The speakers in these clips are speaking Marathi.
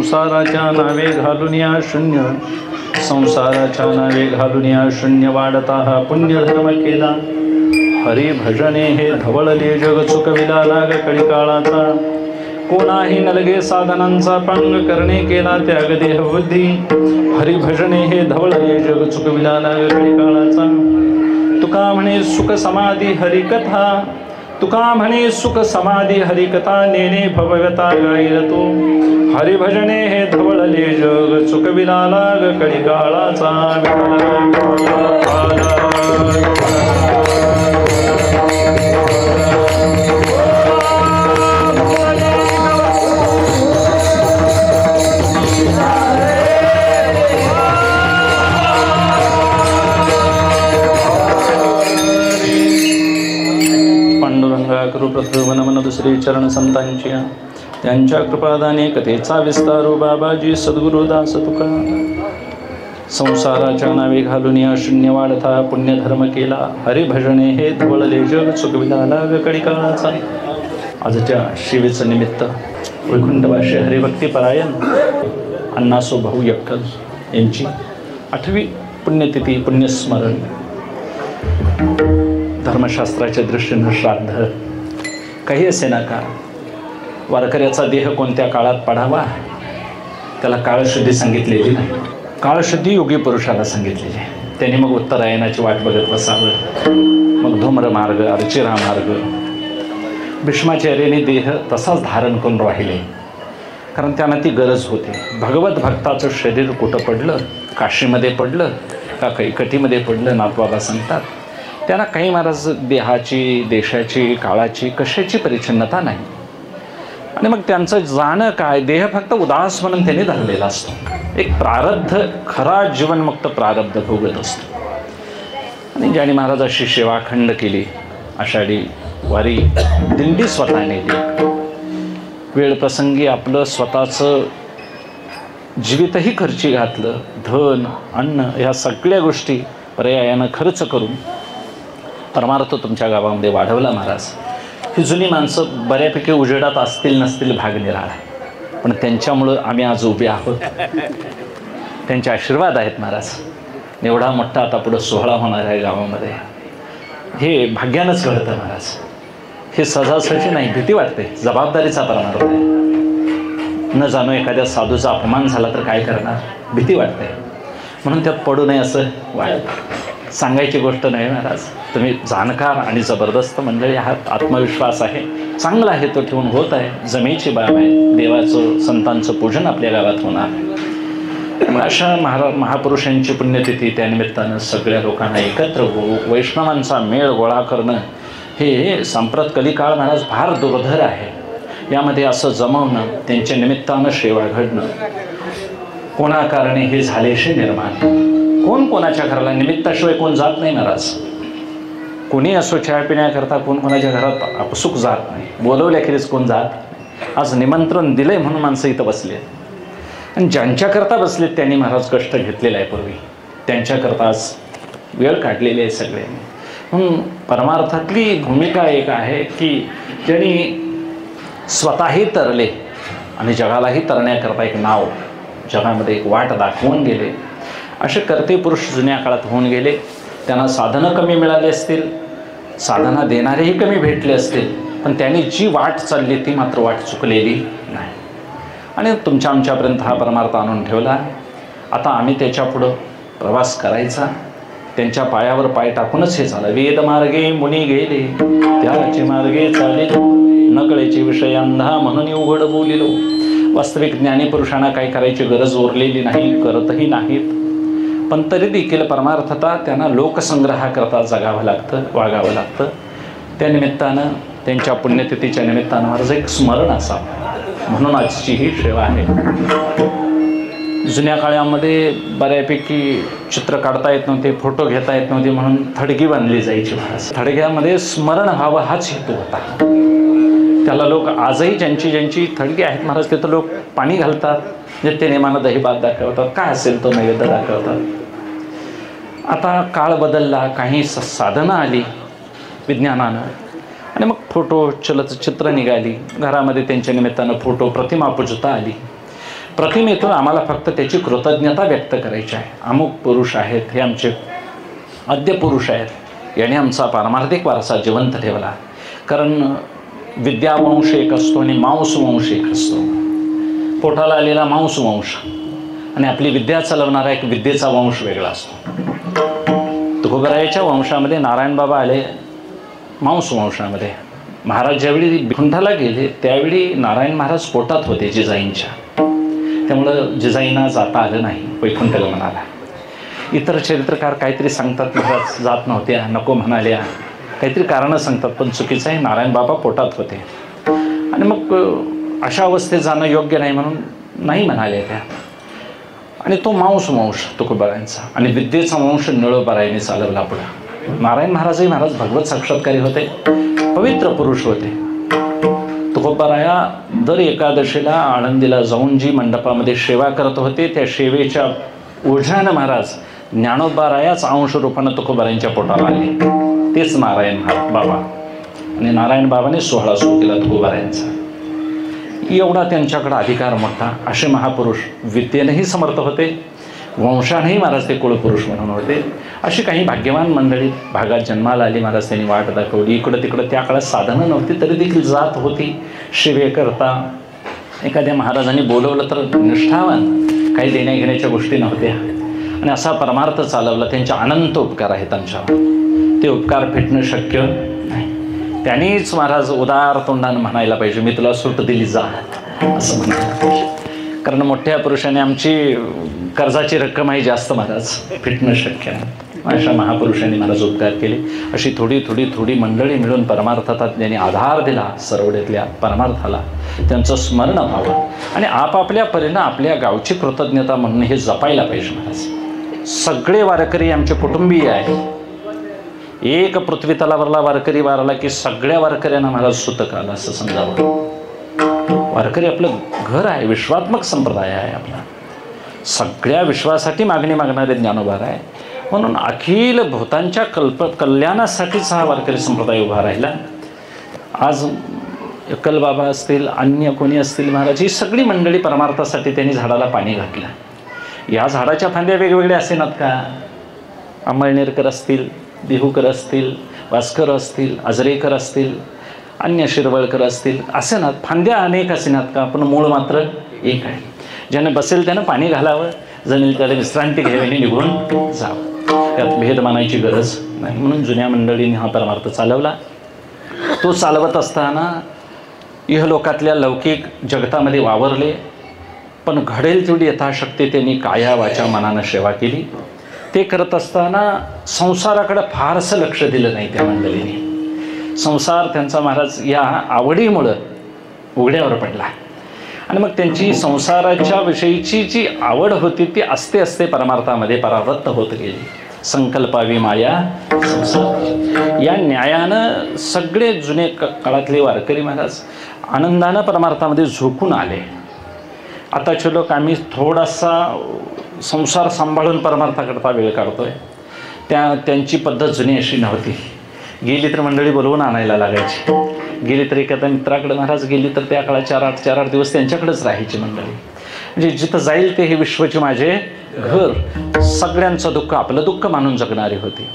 संसाराच्या नावे घालून या शून्य, संसाराच्या नावे घालून या शून्य वाढता हा पुण्य धर्म केला. हरी भजने हे धवळले जग चुकविला लाग कळीकाळाचा. कोणाही नलगे साधनांचा पांग करणे केला त्याग देह बुद्धी. हरी भजने हे धवळले जग चुकविला लाग कळीकाळाचा. तुका म्हणे सुख समाधी हरिकथा, तुका म्हणे सुख समाधी हरिकथा, नेने भवव्यता गाईल तो. हरिभजने हे धवळले जग चुकविला लाग कळीकाळाचा. करू प्रथम नमन दुसरे चरण संतांची, त्यांच्या कृपादाने कथेचा विस्तारो बाबाजी सद्गुरुदास तुका. संसाराच्या नावे घालून या शून्य वाढता पुण्यधर्म केला. हरिभजने हे धवळले जग चुकविला लाग कळीकाळाचा. आजच्या शिवेचं निमित्त वैकुंठवासी हरिभक्तीपरायण अण्णासो भाऊ यक्कल यांची 8वी पुण्यतिथी पुण्यस्मरण. धर्मशास्त्राच्या दृष्टीनं श्राद्ध काही असे नका. वारकऱ्याचा देह कोणत्या काळात पडावा त्याला काळशुद्धी सांगितलेली नाही. काळशुद्धी योगी पुरुषाला सांगितलेली आहे. त्याने मग उत्तरायणाची वाट बघत बसावं. मग धूम्रमार्ग, अर्चिरा मार्ग. भीष्माचार्याने देह तसाच धारण करून राहिले, कारण त्यांना ती गरज होती. भगवत भक्ताचं शरीर कुठं पडलं, काशीमध्ये पडलं का कैकटीमध्ये पडलं, नाथबाबा सांगतात. त्यांना काही महाराज देहाची, देशाची, काळाची, कशाची परिच्छिन्नता नाही. आणि मग त्यांचं जाणं काय, देह फक्त उदास म्हणून त्यांनी धरलेला असतो. एक प्रारब्ध, खरा जीवनमुक्त प्रारब्ध भोगत असतो. आणि ज्याने महाराजाशी सेवाखंड केली, आषाढी वारी दिंडी स्वतः नेली, वेळ प्रसंगी आपलं स्वतःचं जीवितही खर्ची घातलं, धन, अन्न या सगळ्या गोष्टी पर्यायानं खर्च करून परमार्थ तुमच्या गावामध्ये वाढवला महाराज. ही जुनी माणसं बऱ्यापैकी उजेडात असतील नसतील भाग निराळा, पण त्यांच्यामुळं आम्ही आज उभे आहोत. त्यांचे आशीर्वाद आहेत महाराज. एवढा मोठा आता पुढं सोहळा होणार आहे गावामध्ये, हे भाग्यानंच घडतं महाराज. हे सहजासहजी नाही, भीती वाटते, जबाबदारीचा परमार्थ आहे. न जाणू एखाद्या साधूचा अपमान झाला तर काय करणार, भीती वाटते. म्हणून त्यात पडू नये असं वाटतं. सांगायची गोष्ट नाही महाराज. तुम्ही जाणकार आणि जबरदस्त मंडळी आहात. आत्मविश्वास आहे, चांगला आहे तो ठेवून होत आहे. जमेची बाब आहे. देवाचं, संतांचं पूजन आपल्या गावात होणार. अशा महापुरुषांची पुण्यतिथी, त्यानिमित्तानं सगळ्या लोकांना एकत्र होऊ, वैष्णवांचा मेळ गोळा करणं, हे सांप्रत कलिकाळ महाराज फार दुर्धर आहे. यामध्ये असं जमवणं, त्यांच्या निमित्तानं सेवा घडणं, कोणाकारणे हे झालेशे निर्माण. कोण कोणाच्या घराला, निमित्ताशिवाय कोण जात नाही महाराज. कोणी असो चहा पिण्याकरता कोण कोणाच्या घरात अपसुक जात नाही, बोलवल्याखेरीज कोण जात नाही. आज निमंत्रण दिलंय म्हणून माणसं इथं बसले, आणि ज्यांच्याकरता बसलेत त्यांनी महाराज कष्ट घेतलेलं आहे पूर्वी, त्यांच्याकरता आज वेळ काढलेली आहे सगळ्यांनी. म्हणून परमार्थातली भूमिका एक आहे की ज्यांनी स्वतःही तरले आणि जगालाही तरण्याकरता एक नाव, जगामध्ये एक वाट दाखवून गेले. असे कर्ते पुरुष जुन्या काळात होऊन गेले. त्यांना साधनं कमी मिळाली असतील, साधना देणारेही कमी भेटले असतील, पण त्यांनी जी वाट चालली ती मात्र वाट चुकलेली नाही. आणि तुमच्या आमच्यापर्यंत हा परमार्थ आणून ठेवला. आता आम्ही त्याच्या पुढं प्रवास करायचा. त्यांच्या पायावर पाय टाकूनच हे झालं. वेद मार्गे मुनी गेले, त्याचे मार्गे चाले, नकळेचे विषय अंधा म्हणून उघड बोलिलो. वास्तविक ज्ञानीपुरुषांना काही करायची गरज उरलेली नाही, करतही नाहीत. पण तरी देखील परमार्थता त्यांना लोकसंग्रहाकरता जगावं लागतं, वागावं लागतं. त्या निमित्तानं, त्यांच्या पुण्यतिथीच्या निमित्तानं माझं एक स्मरण असावं म्हणून आजची ही सेवा आहे. जुन्या काळामध्ये बऱ्यापैकी चित्र काढता येत नव्हते, फोटो घेता येत नव्हते, म्हणून थडगी बांधली जायची महाराज. थडग्यामध्ये स्मरण व्हावं हाच हेतू होता. त्याला लोक आजही ज्यांची थडगी आहेत महाराज तिथं लोक पाणी घालतात, जे ते नेमानं दहीभात दाखवतात, काय असेल तो नैवेद्य दाखवतात. आता काळ बदलला, काही साधनं आली विज्ञानानं, आणि मग फोटो चलचित्र निघाली. घरामध्ये त्यांच्या निमित्तानं फोटो प्रतिमा पूजता आली. प्रतिमेतून आम्हाला फक्त त्याची कृतज्ञता व्यक्त करायची आहे. अमुक पुरुष आहेत, हे आमचे आद्य पुरुष आहेत, याने आमचा पारमार्थिक वारसा जिवंत ठेवला. कारण विद्यावंश एक असतो आणि मांसवंश एक असतो. पोटाला आलेला मांसवंश आणि आपली विद्या चालवणारा एक विद्येचा वंश वेगळा असतो. तुकोबरायाच्या वंशामध्ये नारायण बाबा आले मांसवंशामध्ये. महाराज ज्यावेळी विकुंठाला गेले त्यावेळी नारायण महाराज पोटात होते जिजाईंच्या, त्यामुळं जिजाईंना जाता आलं नाही वैकुंठ गमनाला. इतर चरित्रकार काहीतरी सांगतात महाराज जात नव्हत्या, नको म्हणाल्या, काहीतरी कारणं सांगतात, पण चुकीचं आहे. नारायण बाबा पोटात होते आणि मग अशा अवस्थेत जाणं योग्य नाही म्हणून नाही म्हणाले त्या. आणि तो मांसवंश तुकोबारायांचा आणि विद्येचा वंश निळोबारायांनी चालवला पुढं. नारायण महाराजही महाराज भगवत साक्षात्कारी होते, पवित्र पुरुष होते. तुकोबाराया दर एकादशीला आळंदीला जाऊन जी मंडपामध्ये सेवा करत होते त्या सेवेच्या ओझ्यानं महाराज ज्ञानोबारायाच अंश रूपानं तुकोबारायांच्या पोटाला आले. तेच नारायण बाबा. आणि नारायण बाबाने सोहळा सुरू केला तुकोबारायांचा. एवढा त्यांच्याकडे अधिकार मोठा. असे महापुरुष विद्येनेही समर्थ होते, वंशानेही महाराज ते कुळपुरुष म्हणून होते. अशी काही भाग्यवान मंडळी भागात जन्माला आली. महाराज त्यांनी वाट दाखवली. इकडं तिकडं त्या काळात साधनं नव्हती तरी देखील जात होती सेवेकरता. एखाद्या महाराजांनी बोलवलं तर निष्ठावान, काही देण्या घेण्याच्या गोष्टी नव्हत्या आणि असा परमार्थ चालवला. त्यांचे अनंत उपकार आहेत आमच्यावर, ते उपकार फिटणं शक्य नाही. त्यांनीच महाराज उदार तोंडानं म्हणायला पाहिजे, मी तुला सूट दिली जा, असं म्हणायला पाहिजे. कारण मोठ्या पुरुषाने आमची कर्जाची रक्कमही जास्त महाराज फिटणं शक्य नाही. अशा महापुरुषांनी महाराज उपकार केले. अशी थोडी थोडी थोडी मंडळी मिळून परमार्थात ज्यांनी आधार दिला सरवड्यातल्या परमार्थाला, त्यांचं स्मरण व्हावं आणि आपापल्या परीनं आपल्या गावची कृतज्ञता म्हणून हे जपायला पाहिजे. महाराज सगळे वारकरी आमचे कुटुंबीय आहे. एक पृथ्वी तलावरला वारकरी वारला की सगळ्या वारकऱ्यांना महाराज सुतक आलं असं समजावं. वारकरी आपलं घर आहे, विश्वात्मक संप्रदाय आहे आपला. सगळ्या विश्वासाठी मागणी मागणारे ज्ञानोबार आहे. म्हणून अखिल भूतांच्या कल्याणासाठीच हा वारकरी संप्रदाय उभा राहिला. आज अक्कलबाबा असतील, अन्य कोणी असतील महाराज, ही सगळी मंडळी परमार्थासाठी त्यांनी झाडाला पाणी घातलं. या झाडाच्या फांद्या वेगवेगळ्या असेनात का? अंमळनेरकर असतील, देहूकर असतील, वास्कर असतील, आजरेकर असतील, अन्य शिरवळकर असतील, असेनात फांद्या अनेक असेनात का? पण मूळ मात्र एक आहे. ज्यानं बसेल त्यानं पाणी घालावं, जमेल त्याला विश्रांती घ्यावी आणि निघून जावं. त्यात भेद मानायची गरज नाही. म्हणून जुन्या मंडळींनी हा परमार्थ चालवला. तो चालवत असताना इहलोकातल्या लौकिक जगतामध्ये वावरले, पण घडेल तेवढी यथाशक्ती त्यांनी काया वाचा मनानं सेवा केली. ते करत असताना संसाराकडे फारसं लक्ष दिलं नाही त्या मंडळीने. संसार त्यांचा महाराज या आवडीमुळं उघड्यावर पडला आणि मग त्यांची संसाराच्या विषयीची जी आवड होती ती असते असते परमार्थामध्ये परावृत्त होत गेली. संकल्पावी माया संसार या न्यायानं सगळे जुने काळातले वारकरी महाराज आनंदानं परमार्थामध्ये झोकून आले. आताचे लोक आम्ही थोडासा संसार सांभाळून परमार्थाकरता वेळ काढतोय. त्यांची पद्धत जुनी अशी नव्हती. गेली तर मंडळी बोलवून आणायला लागायची. गेली तर एखाद्या मित्राकडे महाराज गेली तर त्या काळात 4-8 दिवस त्यांच्याकडेच राहायची मंडळी. म्हणजे जिथं जाईल ते हे विश्वचे माझे घर, सगळ्यांचं दुःख आपलं दुःख मानून जगणारे होते.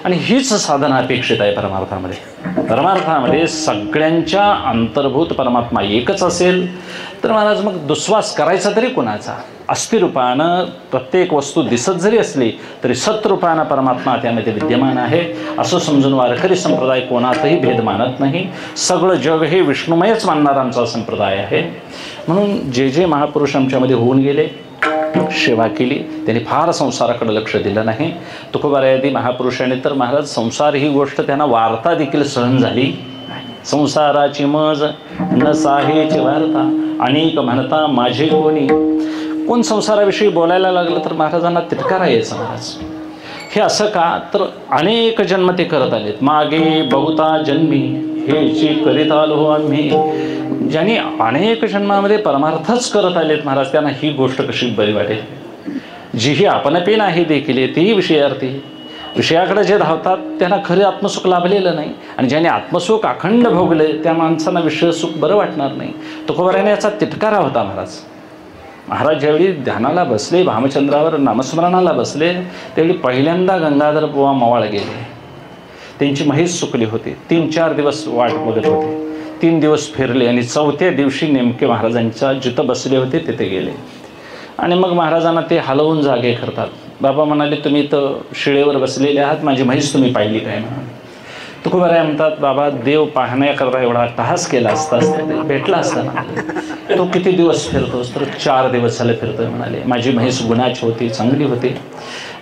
आणि हीच साधना अपेक्षित आहे परमार्थामध्ये. परमार्थामध्ये सगळ्यांच्या अंतर्भूत परमात्मा एकच असेल तर महाराज मग दुस्वास करायचा तरी कोणाचा? अस्थिरूपानं प्रत्येक वस्तू दिसत जरी असली तरी सत्रूपानं परमात्मा त्यामध्ये विद्यमान आहे असं समजून वारकरी संप्रदाय कोणातही भेद मानत नाही. सगळं जग हे विष्णुमयच मानणारा आमचा संप्रदाय आहे. म्हणून जे जे महापुरुष आमच्यामध्ये होऊन गेले, सेवा केली, त्यांनी फार संसाराकडे लक्ष दिलं नाही. तुकोबारायादी महापुरुषांनी तर महाराज संसार ही गोष्ट त्यांना वार्ता देखील सहन झाली. संसाराची मज न साहेची वार्ता अनेक म्हणता माझे कोणी. कोण संसाराविषयी बोलायला लागलं तर महाराजांना तिटकारा यायचा. महाराज हे असं का? तर अनेक जन्म ते करत आलेत. मागे बहुता जन्मी हे जे करीत आलो आम्ही. ज्यांनी अनेक जन्मामध्ये परमार्थच करत आलेत महाराज, त्यांना ही गोष्ट कशी बरी वाटेल? जी ही आपणपे नाही देखील तीही विषयार्थी. विषयाकडे जे धावतात त्यांना खरे आत्मसुख लाभलेलं नाही. आणि ज्याने आत्मसुख अखंड भोगले त्या माणसांना विषय सुख बरं वाटणार नाही. तुकोबारायाने याचा तिटकारा होता महाराज. महाराज ज्यावेळी ध्यानाला बसले, भामचंद्रावर नामस्मरणाला बसले, त्यावेळी पहिल्यांदा गंगाधर बुवा मवाळ गेले. त्यांची म्हैस चुकली होती. 3-4 दिवस वाट बघत होते. 3 दिवस फिरले आणि 4थ्या दिवशी नेमके महाराजांच्या जिथं बसले होते तिथे गेले. आणि मग महाराजांना ते हलवून जागे करतात. बाबा म्हणाले, तुम्ही तर शिळेवर बसलेले आहात, माझी म्हैस तुम्ही पाहिली काय म्हणून. तुकोबाराय म्हणतात, बाबा देव पाहण्याकरता एवढा टहास केला असतास भेटला असता ना. तो किती दिवस फिरतोस? तर 4 दिवस झाले फिरतोय म्हणाले. माझी म्हैस गुणाची होती, चांगली होती.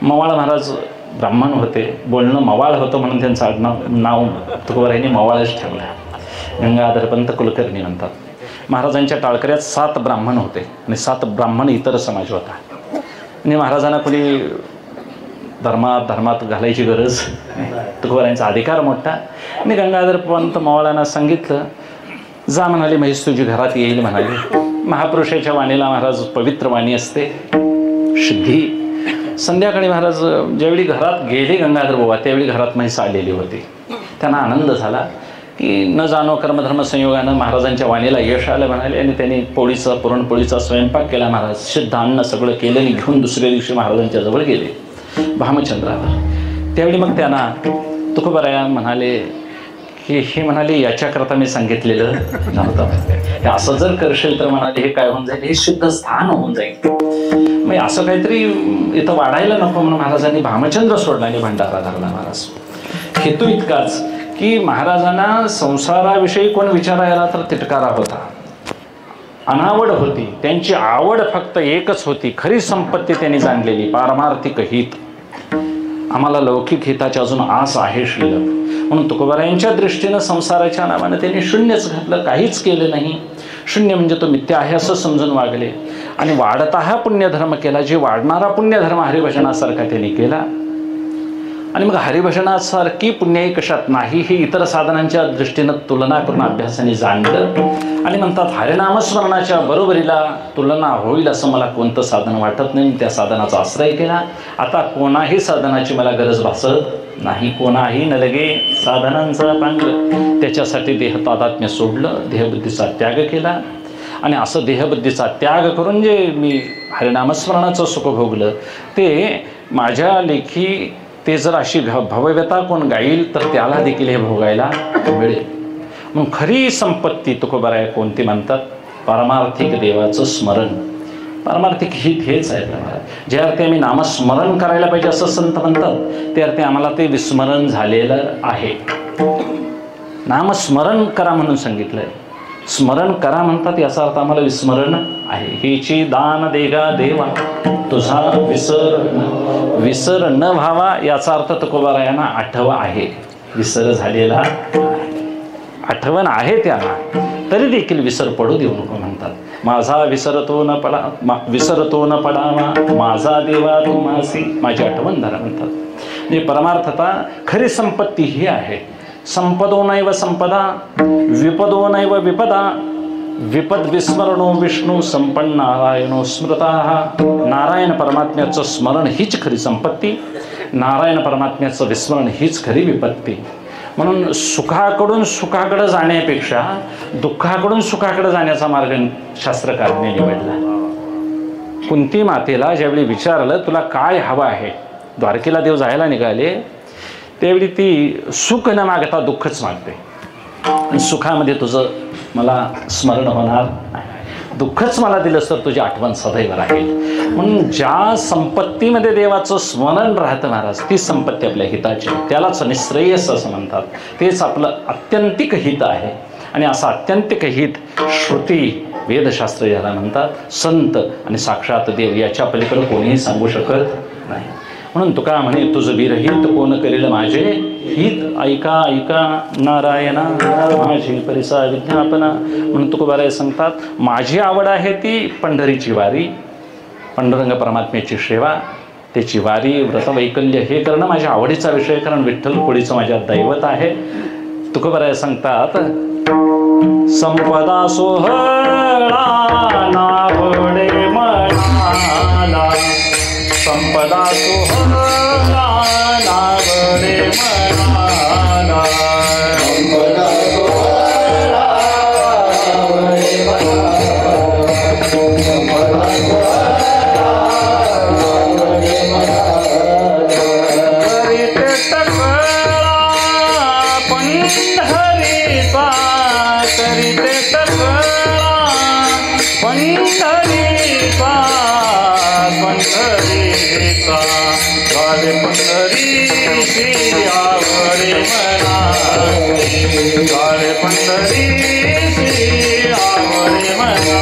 मवाळ महाराज ब्राह्मण होते, बोलणं मवाळ होतं म्हणून त्यांचं नाव तुकोबारायांनी मवाळच ठेवलं. गंगाधरपंत कुलकर्णी म्हणतात. महाराजांच्या टाळकऱ्यात 7 ब्राह्मण होते आणि 7 ब्राह्मण इतर समाज होता. आणि महाराजांना कोणी धर्मात घालायची गरज नाही. तुकोबारायांचा अधिकार मोठा. आणि गंगाधरपंत मवाळांना सांगितलं, जा म्हणाले, म्हैस तुझी घरात येईल म्हणाले. महापुरुषाच्या वाणीला महाराज पवित्र वाणी असते, शुद्धी. संध्याकाळी महाराज ज्यावेळी घरात गेले गंगाधर बुवा, त्यावेळी घरात म्हैस आलेली होती. त्यांना आनंद झाला की न जाणो कर्मधर्म संयोगानं महाराजांच्या वाणीला यश आलं म्हणाले. आणि त्यांनी पुरणपोळीचा स्वयंपाक केला. महाराज सिद्ध अन्न सगळं केलं आणि घेऊन दुसऱ्या दिवशी महाराजांच्या जवळ गेले भामचंद्रावर. त्यावेळी मग त्यांना तुकोबाराया म्हणाले की हे म्हणाले, याच्याकरता मी सांगितलेलं नव्हतं. हे असं जर करशील तर म्हणाले हे काय होऊन जाईल, हे सिद्ध स्थान होऊन जाईल. मग असं काहीतरी इथं वाढायला नको म्हणून महाराजांनी भामचंद्र सोडला आणि भंडारा धरला. महाराज हेतू इतकाच की महाराजांना संसाराविषयी कोण विचारायला तर तिटकारा होता, अनावड होती. त्यांची आवड फक्त एकच होती, खरी संपत्ती त्यांनी जाणलेली, पारमार्थिक हित. आम्हाला लौकिक हिताची अजून आस आहे शिल्लक. म्हणून तुकोबारायांच्या दृष्टीनं संसाराच्या नावानं त्यांनी शून्यच घातलं, काहीच केलं नाही. शून्य म्हणजे तो मिथ्या आहे असं समजून वागले. आणि वाढता हा पुण्यधर्म केला, जे वाढणारा पुण्यधर्म हरिभजनासारखा त्यांनी केला. आणि मग हरिभजनासारखी पुण्याई कशात नाही हे इतर साधनांच्या दृष्टीनं तुलना करून अभ्यासाने जाणलं. आणि म्हणतात, हरिनामस्मरणाच्या बरोबरीला तुलना होईल असं मला कोणतं साधन वाटत नाही. त्या साधनाचा आश्रय केला. आता कोणाही साधनाची मला गरज भासत नाही. कोणाही न लगे साधनांचा पांग. त्याच्यासाठी देहतादात्म्य सोडलं, देहबुद्धीचा त्याग केला. आणि असं देहबुद्धीचा त्याग करून जे मी हरिनामस्मरणाचं सुख भोगलं ते माझ्या लेखी ते जर अशी भव्यता कोण गाईल तर त्याला देखील हे भोगायला मिळेल. म्हणून खरी संपत्ती तुकोबाराय कोणती म्हणतात? पारमार्थिक देवाचं स्मरण. पारमार्थिक हित हेच आहे आपल्याला. ज्या अर्थी आम्ही नामस्मरण करायला पाहिजे असं संत म्हणतात, त्या अर्थी आम्हाला ते विस्मरण झालेलं आहे. नामस्मरण करा म्हणून सांगितलंय. स्मरण करा म्हणतात, याचा अर्थ आम्हाला विस्मरण आहे. हेची दान देगा देवा तुझा विसर न व्हावा, याचा अर्थ तुकोबारायांना आठवा आहे. विसर झालेला आठवण आहे त्यांना, तरी देखील विसर पडू देऊ नको म्हणतात. माझा विसरतो न पडावा माझा देवा तू मासी, माझी आठवण धरा म्हणतात. म्हणजे परमार्थता खरी संपत्ती ही आहे. संपदो नैव संपदा विपदो नैव विपदा विपद विस्मरणो विष्णू संपन्न नारायणो स्मृता. नारायण परमात्म्याचं स्मरण हीच खरी संपत्ती, नारायण परमात्म्याचं विस्मरण हीच खरी विपत्ती. म्हणून सुखाकडून सुखाकडे जाण्यापेक्षा दुःखाकडून सुखाकडे जाण्याचा मार्ग शास्त्रकारांनी निवडला. कुंती मातेला ज्यावेळी विचारलं तुला काय हवं आहे, द्वारकेला देव जायला निघाले, त्यावेळी ती सुख न मागता दुःखच मागते. सुखामध्ये तुझं मला स्मरण होणार नाही, दुःखच मला दिलंस तर तुझी आठवण सदैव राहील. म्हणून ज्या संपत्तीमध्ये देवाचं स्मरण राहतं महाराज, ती संपत्ती आपल्या हिताची, त्यालाच निश्रेयस असं म्हणतात. तेच आपलं आत्यंतिक हित आहे. आणि असं आत्यंतिक हित श्रुती वेदशास्त्र याला म्हणतात. संत आणि साक्षात देव याच्या पलीकडे कोणीही सांगू शकत नाही. म्हणून तुका म्हणे तुझं विरहित कोण करेल माझे हित, ऐका ऐका नारायणा माझी परिसा विज्ञापना. म्हणून तुकोबाराय सांगतात, माझी आवड आहे ती पंढरीची वारी, पांडुरंग परमात्म्याची सेवा, त्याची वारी व्रतवैकल्य हे करणं माझ्या आवडीचा विषय, कारण विठ्ठल कोळीचं माझ्या दैवत आहे. तुकोबाराय सांगतात, संपदा सोहळा नावडे मनाला, संपदा सोहळा नावडे मनाला, संपदा सोहळा नावडे मनाला, संपदा पंढरीशी आवरे मना, काळे पंढरीशी आवरे मना.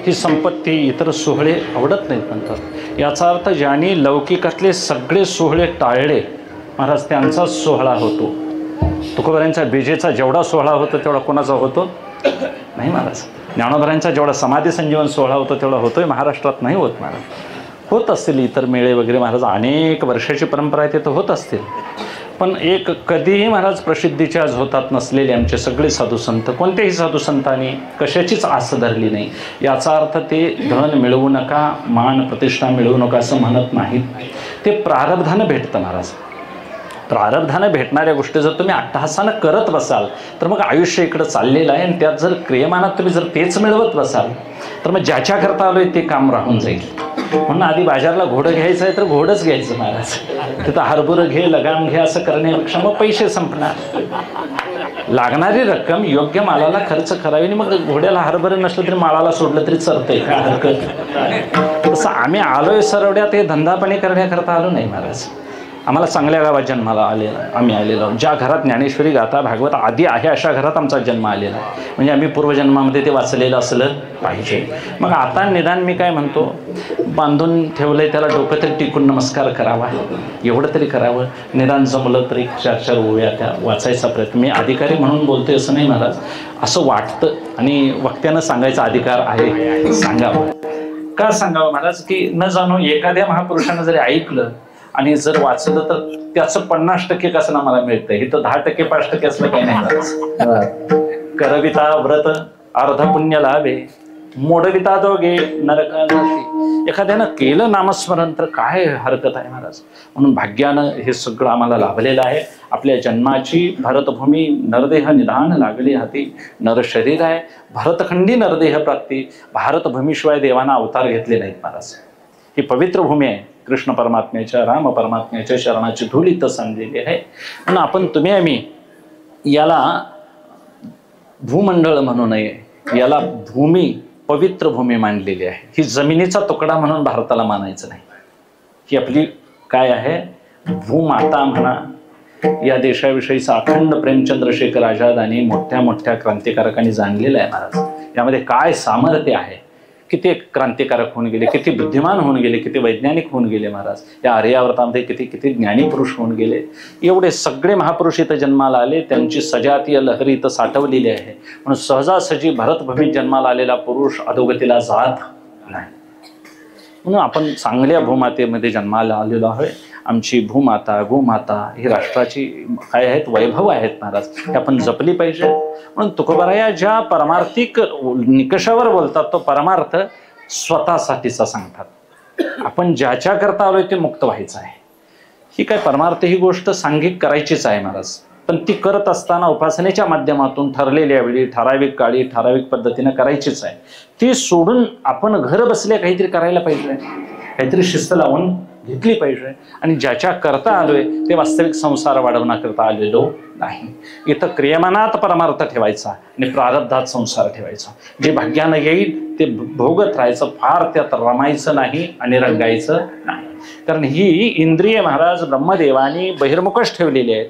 ही संपत्ती इतर सोहळे आवडत नाहीत म्हणतात. याचा अर्थ ज्यांनी लौकिकातले सगळे सोहळे टाळले महाराज त्यांचाच सोहळा होतो. तुकोबारायांचा बीजेचा जेवढा सोहळा होतो तेवढा कोणाचा होतो नाही महाराज. ज्ञानोबारायांचा जेवढा समाधी संजीवन सोहळा होतो तेवढा होतोय महाराष्ट्रात नाही होत महाराज. होत असतील इतर मेळे वगैरे महाराज, अनेक वर्षाची परंपरा आहे ते तर होत असतील, पण एक कधीही महाराज प्रसिद्धीच्या झोतात नसलेले आमचे सगळे साधू संत, कोणत्याही साधू संतांनी कशाचीच आस धरली नाही. याचा अर्थ ते धन मिळवू नका, मान प्रतिष्ठा मिळवू नका असं म्हणत नाहीत. ते प्रारब्धानं भेटतं महाराज. प्रारब्धानं भेटणाऱ्या गोष्टी जर तुम्ही अट्टहासानं करत बसाल तर मग आयुष्य इकडं चाललेलं आहे, आणि त्यात जर क्रियमानात तुम्ही जर तेच मिळवत बसाल तर मग ज्याच्याकरता आलोय ते काम राहून जाईल. म्हणून आधी बाजारला घोडं घ्यायचं आहे तर घोडंच घ्यायचं महाराज. तिथं हरभरं घे, लगाम घे असं करण्यापेक्षा मग पैसे संपणार. लागणारी रक्कम योग्य मालाला खर्च करावी, आणि मग घोड्याला हरभरं नसलं तरी माळाला सोडलं तरी चालतंय, काय हरकत. तसं आम्ही आलोय सरवड्यात हे धंदापाणी करण्याकरता आलो नाही महाराज. आम्हाला चांगल्या गावात जन्माला आम्ही आलेलो आहोत. ज्या घरात ज्ञानेश्वरी गाथा भागवत आधी आहे अशा घरात आमचा जन्म आलेला आहे. म्हणजे आम्ही पूर्वजन्मामध्ये ते वाचलेलं असलं पाहिजे. मग आता निदान मी काय म्हणतो, बांधून ठेवलंय त्याला डोकं तरी टिकून नमस्कार करावा, एवढं तरी करावं. निदान जमलं तरी 4-4 ओव्या त्या वाचायचा प्रयत्न. मी अधिकारी म्हणून बोलतोय असं नाही महाराज, असं वाटतं आणि वक्त्यानं सांगायचा अधिकार आहे, सांगावं. का सांगावं महाराज, की न जाणून एखाद्या महापुरुषानं जरी ऐकलं आणि जर वाचलं तर त्याचं 50% कसं ना मला मिळतंय. हे तर 10% 5% असलं काही नाही. करविता व्रत अर्ध पुण्य लाभे, मोडविता दोघे नरक जाती. एखाद्यानं केलं नामस्मरण तर काय हरकत आहे महाराज. म्हणून भाग्यानं हे सगळं आम्हाला लाभलेलं आहे. आपल्या जन्माची भरतभूमी नरदेह निधान लागली हाती. नर शरीर आहे भरतखंडी नरदेह प्राप्ती. भारतभूमीशिवाय देवाना अवतार घेतले नाहीत महाराज. ही पवित्र भूमी आहे. कृष्ण परमात्म्याच्या, राम परमात्म्याच्या शरणाची धूळ इथं सांडलेली आहे. म्हणून आपण तुम्ही आम्ही याला भूमंडळ म्हणू नये, याला भूमी, पवित्र भूमी मानलेली आहे. ही जमिनीचा तुकडा म्हणून भारताला मानायचं नाही. ही आपली काय आहे, भूमाता म्हणा. या देशाविषयीचा अखंड प्रेमचंद्रशेखर आझाद आणि मोठ्या मोठ्या क्रांतिकारकांनी जाणलेलं आहे महाराज. यामध्ये काय सामर्थ्य आहे. किती क्रांतिकारक होऊन गेले, किती बुद्धिमान होऊन गेले, किती वैज्ञानिक होऊन गेले महाराज. या आर्यावर्तामध्ये किती किती ज्ञानी पुरुष होऊन गेले. एवढे सगळे महापुरुष इथं जन्माला आले. त्यांची सजातीय लहरी इथं साठवलेली आहे. म्हणून सहजासहजी भरतभूमीत जन्माला आलेला पुरुष अधोगतीला जात नाही. म्हणून आपण चांगल्या भूमातेमध्ये जन्माला आलेलो आहे. आमची भूमाता, गोमाता ही राष्ट्राची काय आहेत, वैभव आहेत महाराज. हे आपण जपली पाहिजे. म्हणून तुकोबाराया ज्या परमार्थिक निकषावर बोलतात तो परमार्थ स्वतःसाठीचा सांगतात. आपण ज्याच्याकरता आलोय ते मुक्त व्हायचं आहे. ही काय परमार्थ ही गोष्ट सांघिक करायचीच आहे महाराज. पण ती करत असताना उपासनेच्या माध्यमातून ठरलेल्या वेळी ठराविक काळी ठराविक पद्धतीनं करायचीच आहे. ती सोडून आपण घर बसल्या काहीतरी करायला पाहिजे, काहीतरी शिस्त लावून घेतली पाहिजे. आणि ज्याच्या करता आलोय ते वास्तविक संसार वाढवण्याकरता आलेलो नाही. इथं क्रियमानात परमार्थ ठेवायचा आणि प्रारब्धात संसार ठेवायचा. जे भाग्यानं येईल ते भोगत राहायचं, फार त्यात रमायचं नाही आणि रंगायचं नाही. कारण ही इंद्रिय महाराज ब्रह्मदेवानी बहिर्मुखच ठेवलेली आहेत.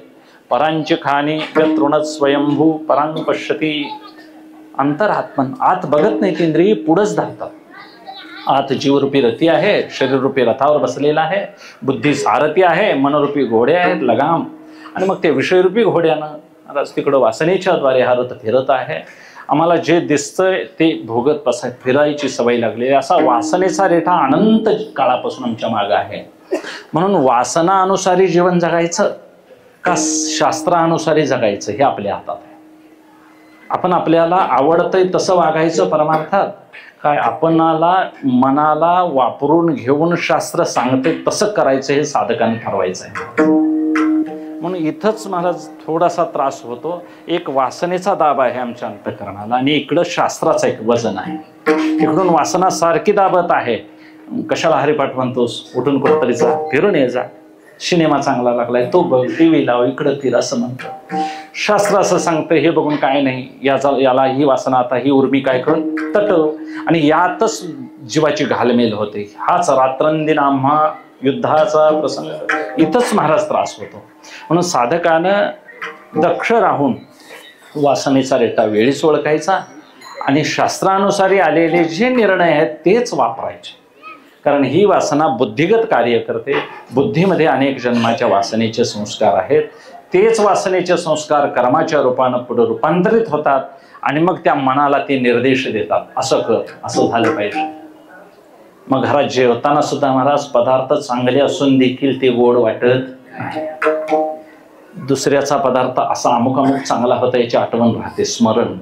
परांची खाणी तृणत स्वयंभू परांग पश्यती. अंतरात्मन आत बघत नाही ती इंद्रिय, पुढंच धावतात. आत जीवरूपी रती आहे, शरीररूपी रथावर बसलेला आहे, बुद्धी सारथी आहे, मनरूपी घोडे आहेत लगाम. आणि मग ते विषयरूपी घोड्यानं महाराज तिकडं वासनेच्या द्वारे हा रथ फिरत आहे, आम्हाला जे दिसतंय ते भोगत फिरायची सवय लागली, असा वासनेचा रेठा अनंत काळापासून आमच्या मागं आहे. म्हणून वासनानुसारी जीवन जगायचं का शास्त्रानुसारी जगायचं हे आपल्या हातात आहे. आपण आपल्याला आवडतंय तसं वागायचं परमार्थात, काय आपणाला मनाला वापरून घेऊन शास्त्र सांगते तसं करायचं हे साधकांनी ठरवायचं आहे. म्हणून इथंच मला थोडासा त्रास होतो. एक वासनेचा दाब आहे आमच्या अंतःकरणाला आणि इकडं शास्त्राचं एक वजन आहे. इकडून वासना सारखी दाबत आहे, कशाला हरिपाठ म्हणतोस, उठून कुठतरी जा, फिरून ये जा, सिनेमा चांगला लागलाय तो बघ, टीव्ही लाव, इकडं फिर असं म्हणतो. शास्त्र असं सांगतं हे बघून काय नाही, याला ही वासना आता ही उर्मी काय करून तटव, आणि यातच जीवाची घालमेल होते. हाच रात्रंदिन आम्हा युद्धाचा प्रसंग, इथंच महाराज त्रास होतो. म्हणून साधकानं दक्ष राहून वासनेचा रेटा वेळीच ओळखायचा आणि शास्त्रानुसारी आलेले जे निर्णय आहेत तेच वापरायचे. कारण ही वासना बुद्धिगत कार्य करते. बुद्धीमध्ये अनेक जन्माच्या वासनेचे संस्कार आहेत. तेच वासनेचे संस्कार कर्माच्या रूपानं पुढे रूपांतरित होतात आणि मग त्या मनाला ते निर्देश देतात, असं कर, असं झालं पाहिजे. मग घरात जेवताना सुद्धा महाराज पदार्थ चांगले असून देखील ते गोड वाटत नाही. दुसऱ्याचा पदार्थ असा अमुक अमुक चांगला होता याची आठवण राहते, स्मरण.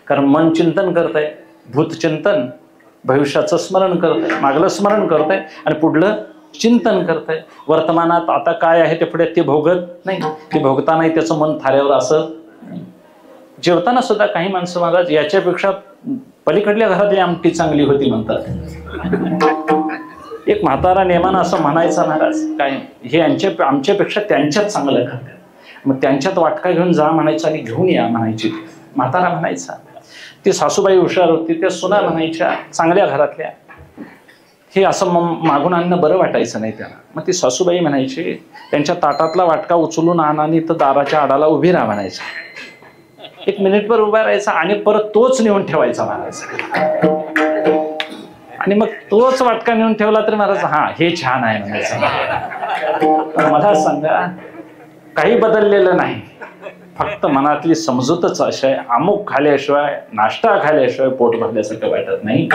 कारण मन चिंतन करतंय, भूतचिंतन, भविष्याचं स्मरण करतंय, मागलं स्मरण करतंय आणि पुढलं चिंतन करतंय. वर्तमानात आता काय आहे ते पुढे ते भोगत नाही, ते भोगतानाही त्याचं मन थाऱ्यावर असं. जेवताना सुद्धा काही माणसं महाराज याच्यापेक्षा पलीकडल्या घरातली आमटी चांगली होती म्हणतात. एक म्हातारा नेमानं असं म्हणायचं महाराज, काय हे आमच्यापेक्षा त्यांच्यात चांगलं करतात, मग त्यांच्यात वाटका घेऊन जा म्हणायचं आणि घेऊन या म्हणायची. म्हातारा म्हणायचा. ती सासूबाई हुशार होती, त्या सुना म्हणायच्या चांगल्या घरातल्या, हे असं मागून आणणं बरं वाटायचं नाही त्यांना. मग ती सासूबाई म्हणायची त्यांच्या ताटातला वाटका उचलून आण आणि तर दाराच्या आडाला उभी राहा म्हणायचं. 1 मिनिटभर उभा राहायचा आणि परत तोच नेऊन ठेवायचा म्हणायचा. आणि मग तोच वाटका नेऊन ठेवला तरी महाराज हा हे छान आहे म्हणायचं. मला सांगा काही बदललेलं नाही, फक्त मनातली समजूतच अशी आहे, अमुक खाल्याशिवाय, नाश्ता खाल्याशिवाय पोट भरल्यासारखं वाटत नाही,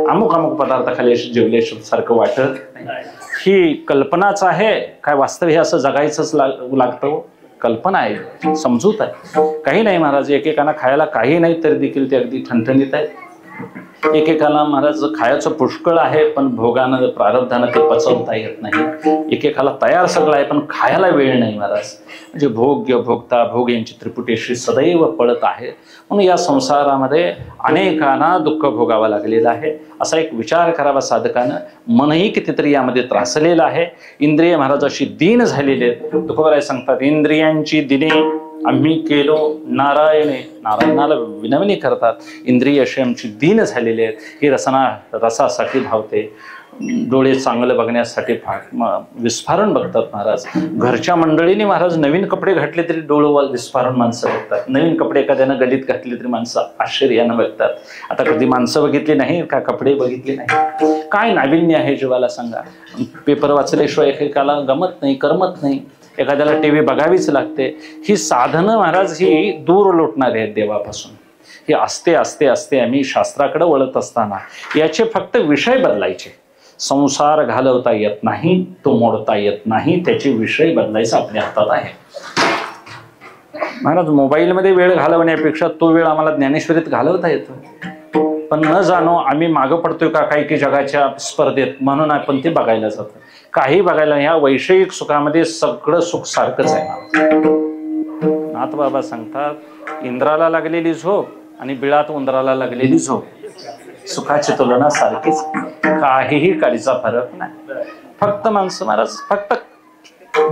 अमुक अमुक पदार्थ खाल्याशिवाय जेवल्यासारखं वाटत नाही. ही कल्पनाच आहे, काय वास्तव हे असं जगायचंच लागतं. कल्पना आहे, समजूत आहे. काही नाही महाराज, एकेकांना खायला काही नाही तरी देखील ते अगदी ठणठणीत आहे. एकेकाला महाराज खायचं पुष्कळ आहे पण भोगानं प्रारब्धानं ते पचवता येत नाही. एकेकाला तयार सगळं आहे पण खायला वेळ नाही महाराज. म्हणजे भोग्य भोगता भोग यांची त्रिपुटीशी सदैव पळत आहे. म्हणून या संसारामध्ये अनेकांना दुःख भोगावं लागलेलं आहे. असा एक विचार करावा साधकानं. मनही कितीतरी यामध्ये त्रासलेलं आहे. इंद्रिय महाराज अशी दीन झालेली आहेत. तुकोबराय सांगतात, इंद्रियांची दिने आम्ही केलो नारायणे. नारायणाला विनवणी करतात. इंद्रिय अशी आमची दीन झालेली आहेत. ही रसासाठी धावते, डोळे चांगलं बघण्यासाठी विस्फारण बघतात महाराज. घरच्या मंडळीने महाराज नवीन कपडे घातले तरी डोळं विस्फारण माणसं बघतात. नवीन कपडे एखाद्यानं गलीत घातले तरी माणसं आश्चर्यानं बघतात. आता कधी माणसं बघितली नाही का कपडे बघितले नाही. काय नाविन्य आहे जीवाला सांगा. पेपर वाचल्याशिवाय एकेकाला गमत नाही, करमत नाही. एखाद्याला टीव्ही बघावीच लागते. ही साधनं महाराज ही दूर लोटणारी आहेत देवापासून. ही असते असते असते आम्ही शास्त्राकडे वळत असताना याचे फक्त विषय बदलायचे. संसार घालवता येत नाही, तो मोडता येत नाही, त्याचे विषय बदलायचा आपल्या हातात आहे. महाराज मोबाईलमध्ये वेळ घालवण्यापेक्षा तो वेळ आम्हाला ज्ञानेश्वरीत घालवता येतो. पण न जाणो आम्ही मागं पडतोय का काही की जगाच्या स्पर्धेत, म्हणून आपण ते बघायला जातो. काही बघायला, ह्या वैषयिक सुखामध्ये सगळं सुख सारखंच आहे. नाथबाबा सांगतात, इंद्राला लागलेली झोप आणि बिळात उंदराला लागलेली झोप, सुखाची तुलना सारखीच, काहीही काळीचा फरक नाही. फक्त माणसं महाराज फक्त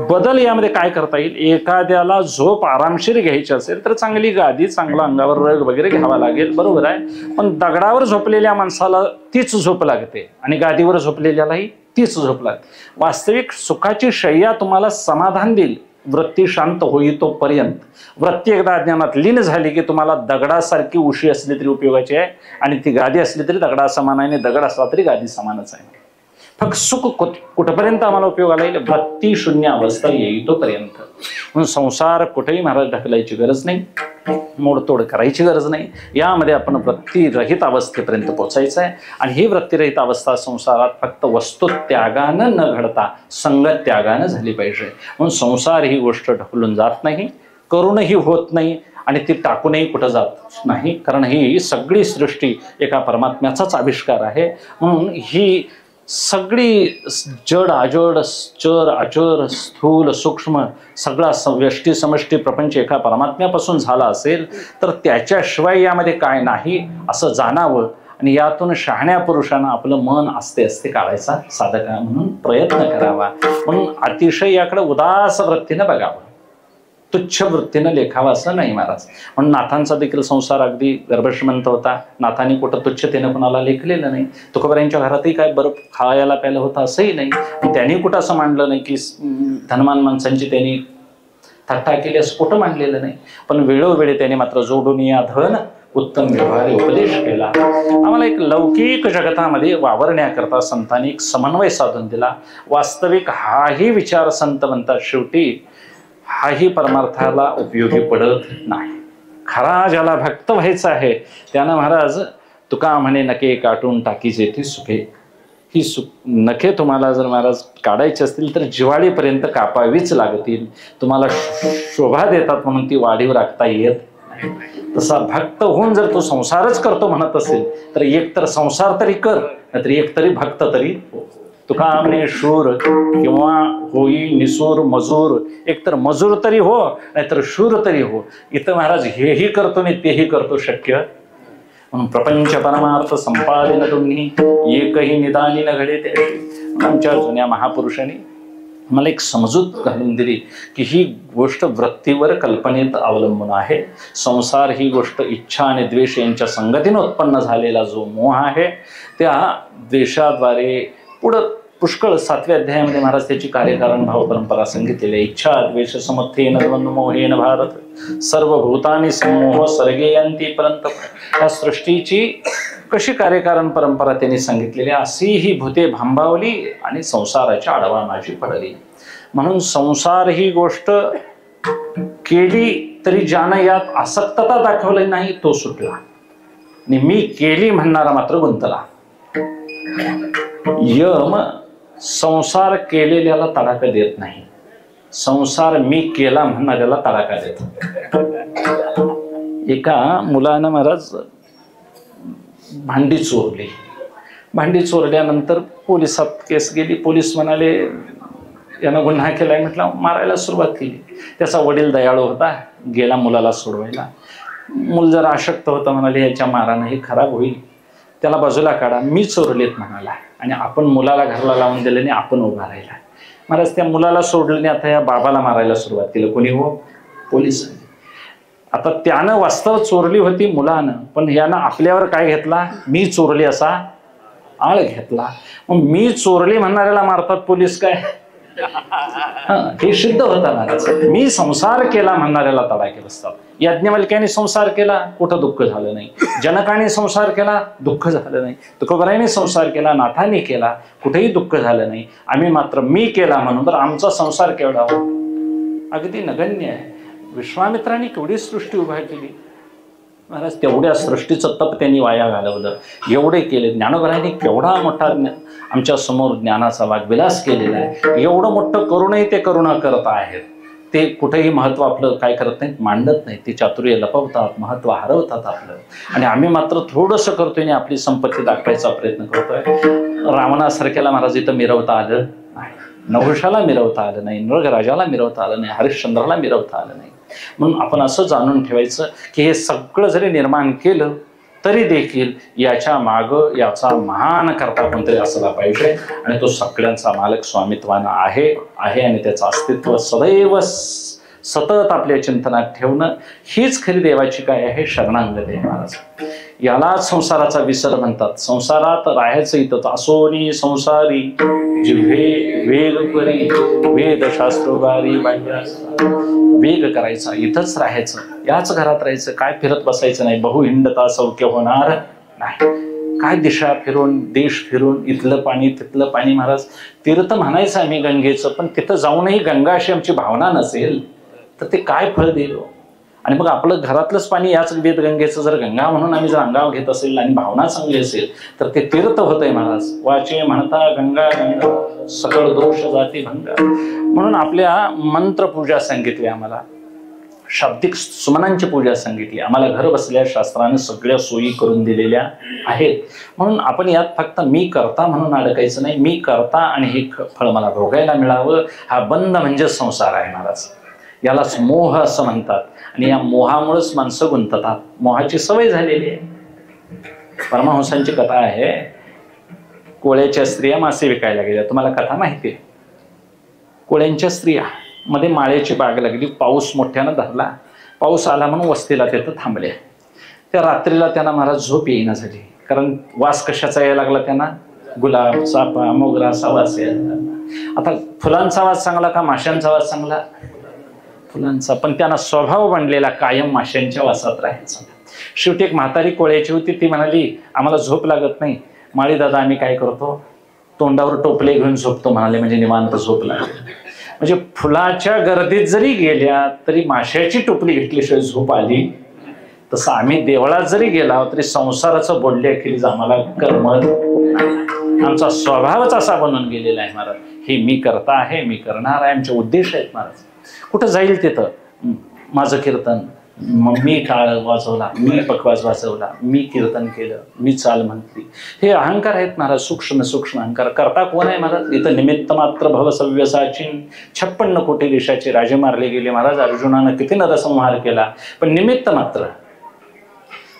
बदल यामध्ये काय करता येईल. एखाद्याला झोप आरामशीर घ्यायची असेल तर चांगली गादी, चांगला अंगावर रग वगैरे घ्यावा लागेल, बरोबर आहे. पण दगडावर झोपलेल्या माणसाला तीच झोप लागते आणि गादीवर झोपलेल्यालाही तीच झोप लागते. वास्तविक सुखाची शय्या तुम्हाला समाधान देईल वृत्ती शांत होईतोपर्यंत. वृत्ती एकदा ज्ञानात लीन झाली की तुम्हाला दगडासारखी उशी असली तरी उपयोगाची आहे आणि ती गादी असली तरी दगडा समान आहे आणि दगड असला तरी गादी समानच आहे. फक्त सुख कुठपर्यंत आम्हाला उपयोगाला येईल, वृत्ती शून्य अवस्था येईल तोपर्यंत. म्हणून संसार कुठेही महाराज ढकलायची गरज नाही, मोडतोड करायची गरज नाही. यामध्ये आपण वृत्तीरहित अवस्थेपर्यंत पोचायचं आहे. आणि ही वृत्तीरहित अवस्था संसारात फक्त वस्तुत्यागानं न घडता संगत त्यागानं झाली पाहिजे. म्हणून संसार ही गोष्ट ढकलून जात नाही, करूनही होत नाही आणि ती टाकूनही कुठं जात नाही, कारण ही सगळी सृष्टी एका परमात्म्याचाच आविष्कार आहे. म्हणून ही सगळी जड अजड, चर अचर, स्थूल सूक्ष्म सगळा व्यष्टी समष्टी प्रपंच एका परमात्म्यापासून झाला असेल तर त्याच्याशिवाय यामध्ये काय नाही असं जाणावं आणि यातून शहाण्या पुरुषांना आपलं मन असते असते काढायचा साधका म्हणून प्रयत्न करावा. म्हणून अतिशय याकडे उदास वृत्तीनं बघावं, तुच्छ वृत्तीनं लेखावं असं नाही महाराज. म्हणून नाथांचा देखील संसार अगदी गर्भश्रीमंत होता. नाथांनी कुठं तुच्छतेनं कोणाला लेखलेलं नाही. तुकोबारायांच्या घरातही काय बरं खायला प्यायला होतं असंही नाही. त्यांनी कुठं असं मांडलं नाही की धनवान माणसांची त्यांनी थट्टा केली असं कुठं मांडलेलं नाही. पण वेळोवेळी त्यांनी मात्र जोडून या धन उत्तम व्यवहारी उपदेश केला. आम्हाला एक लौकिक जगतामध्ये वावरण्याकरता संतांनी एक समन्वय साधून दिला. वास्तविक हाही विचार संत म्हणतात शेवटी हाही परमार्थाला उपयोगी पडत नाही. खरा ज्याला भक्त व्हायचं आहे त्यानं महाराज तुका म्हणे नखे काटून टाकीचे ती सुखे. ही नखे तुम्हाला जर महाराज काढायची असतील तर जिव्हाळीपर्यंत कापावीच लागतील. तुम्हाला शोभा देतात म्हणून ती वाढीव राखता येत नाही. तसा भक्त होऊन जर तो संसारच करतो म्हणत असेल तर एक तर संसार तरी कर, नाहीतर एक तरी भक्त तरी हो. तुका म्हणे शूर किंवा होई निसूर मजूर, एक तर मजूर तरी हो नाहीतर शूर तरी हो. इथं महाराज हेही करतो आणि तेही करतो शक्य म्हणून प्रपंच परमार्थ संपादन तुम्ही एकही निदानी न घडे. ते आमच्या जुन्या महापुरुषांनी मला एक समजूत घालून दिली की ही गोष्ट वृत्तीवर कल्पनेत अवलंबून आहे. संसार ही गोष्ट इच्छा आणि द्वेष यांच्या संगतीने उत्पन्न झालेला जो मोह आहे त्या द्वेषाद्वारे पुढं पुष्कळ 7व्या अध्यायामध्ये महाराज त्याची कार्यकारण भाव परंपरा सांगितलेली आहे. इच्छा द्वेष समर्थेन द्वंद्व मोहेन भारत सर्वभूतानि समूह सर्गेयंती पर्यंत या सृष्टीची कशी कार्यकारण परंपरा त्यांनी सांगितलेली. अशी ही भूते भांबावली आणि संसाराच्या आडवा माझी पडली. म्हणून संसार ही गोष्ट केली तरी ज्यानं यात आसक्तता दाखवली नाही तो सुटला आणि मी केली म्हणणारा मात्र गुंतला. यम संसार केलेल्याला तडाखा देत नाही, संसार मी केला म्हणणाऱ्याला तडाखा देतो. एका मुलानं महाराज भांडी चोरली. भांडी चोरल्यानंतर पोलिसात केस गेली. पोलीस म्हणाले यानं गुन्हा केलाय. म्हटलं मारायला सुरुवात केली. त्याचा वडील दयाळू होता, गेला मुलाला सोडवायला. मूल जर आशक्त होतं, म्हणाले याच्या मारानं हे खराब होईल, त्याला बाजूला काढा, मी चोरलेत म्हणाला. आणि आपण मुलाला घरला लावून दिल्याने आपण उभा राहिला. महाराज त्या मुलाला सोडल्याने आता या बाबाला मारायला सुरुवात केली. कोणी हो? पोलिसांनी. आता त्यानं वास्तव चोरली होती मुलानं, पण यानं आपल्यावर काय घेतला? मी चोरली असा आळ घेतला. मग मी चोरली म्हणणाऱ्याला मारतात पोलीस काय? हे सिद्ध होतं महाराज. मी संसार केला म्हणणाऱ्याला तडाखे बसतात. याज्ञवल्क्याने संसार केला, कुठं दुःख झालं नाही. जनकाने संसार केला, दुःख झालं नाही. तुकोबारायांनी संसार केला, नाथांनी केला, कुठेही दुःख झालं नाही. आम्ही मात्र मी केला म्हणून तर आमचा संसार केवढा हो, अगदी नगण्य आहे. विश्वामित्रांनी केवढी सृष्टी उभा केली महाराज, तेवढ्या सृष्टीचं तप त्यांनी वाया घालवलं. एवढे केले. ज्ञानोबारायांनी केवढा मोठा आमच्या समोर ज्ञानाचा वाग्विलास केलेला आहे. एवढं मोठं करूनही ते करुणा करत आहेत. ते कुठेही महत्व आपलं काय करत नाहीत, मांडत नाहीत. ते चातुर्य लपवतात, महत्व हरवतात आपलं. आणि आम्ही मात्र थोडंसं करतोय आणि आपली संपत्ती दाखवायचा प्रयत्न करतोय. रावणासारख्याला महाराज इथं मिरवता आलं नाही, नहुषाला मिरवता आलं नाही, नृगराजाला मिरवता आलं नाही, हरिश्चंद्राला मिरवता आलं नाही. म्हणून आपण असं जाणून ठेवायचं की हे सगळं जरी निर्माण केलं तरी देखील याच्या मागं याचा महान करता कोणतरी असला पाहिजे. आणि तो सगळ्यांचा मालक स्वामित्वानं आहे आणि त्याचं अस्तित्व सदैव सतत आपल्या चिंतनात ठेवणं हीच खरी देवाची काय आहे, शरणागती आहे महाराज. यालाच संसाराचा विसर म्हणतात. संसारात राहायचं इथं असोनी संसारी जिव्हे वेग करी वेदशास्त्रोगारी वेग करायचा, इथंच राहायचं, याच घरात राहायचं, काय फिरत बसायचं नाही. बहुहिंडता सौख्य होणार नाही. काय दिशा फिरून देश फिरून इथलं पाणी तिथलं पाणी महाराज. तीर्थ म्हणायचं आम्ही गंगेचं, पण तिथं जाऊनही गंगा अशी आमची भावना नसेल तर ते काय फळ देईल. आणि मग आपलं घरातलंच पाणी याच वेदगंगेचं जर गंगा म्हणून आम्ही जर अंगावर घेत असेल आणि भावना चांगली असेल तर ते तीर्थ होतंय महाराज. वाचे म्हणता गंगा गंगा सकळ दोष जाती भंगा. म्हणून आपल्या मंत्रपूजा सांगितली आम्हाला, शाब्दिक सुमनांची पूजा सांगितली आम्हाला, घर बसल्या शास्त्राने सगळ्या सोयी करून दिलेल्या आहेत. म्हणून आपण यात फक्त मी करता म्हणून अडकायचं नाही. मी करता आणि हे फळ मला भोगायला मिळावं, हा बंध म्हणजे संसार आहे महाराज. यालाच मोह असं म्हणतात. आणि या मोहामुळेच माणसं गुंततात. मोहाची सवय झालेली आहे. परमहंसांची कथा आहे, कोळ्याच्या स्त्रिया मासे विकायला गेल्या. तुम्हाला कथा माहिती आहे. कोळ्यांच्या स्त्रिया मध्ये माळ्याची बाग लागली, पाऊस मोठ्यानं धरला. पाऊस आला म्हणून वस्तीला तिथं थांबल्या. त्या रात्रीला त्यांना महाराज झोप येईना झाली, कारण वास कशाचा यायला लागला त्यांना, गुलाब चाफा मोगरा असा वास यायला लागला. आता फुलांचा वास चांगला का माशांचा वास चांगला? फुलांचा. पण त्यांना स्वभाव बनलेला कायम माशांच्या वासात राहायचा. शेवटी एक म्हातारी कोळ्याची होती, ती म्हणाली आम्हाला झोप लागत नाही, माळी दादा आम्ही काय करतो, तोंडावर टोपले घेऊन झोपतो म्हणाले, म्हणजे निवांत झोप लागली. म्हणजे फुलाच्या गर्दीत जरी गेल्या तरी माशाची टोपली घेतल्याशिवाय झोप आली. तसं आम्ही देवळात जरी गेला तरी संसाराचं बोलल्याखेरीज आम्हाला करमत. आमचा स्वभावच असा बनून गेलेला आहे महाराज. हे मी करता आहे, मी करणार आहे, आमचे उद्देश आहेत महाराज. कुठं जाईल तिथं माझं कीर्तन, मग मी टाळ वाजवला, मी पखवाज वाजवला, मी कीर्तन केलं, मी चाल म्हटली, हे अहंकार आहेत महाराज. सूक्ष्म सूक्ष्म अहंकार. करता कोण आहे महाराज? इथं निमित्त मात्र भव सव्यसाचीन 56 कोटी देशाचे राजे मारले गेले महाराज. अर्जुनानं किती नरसंहार केला, पण निमित्त मात्र.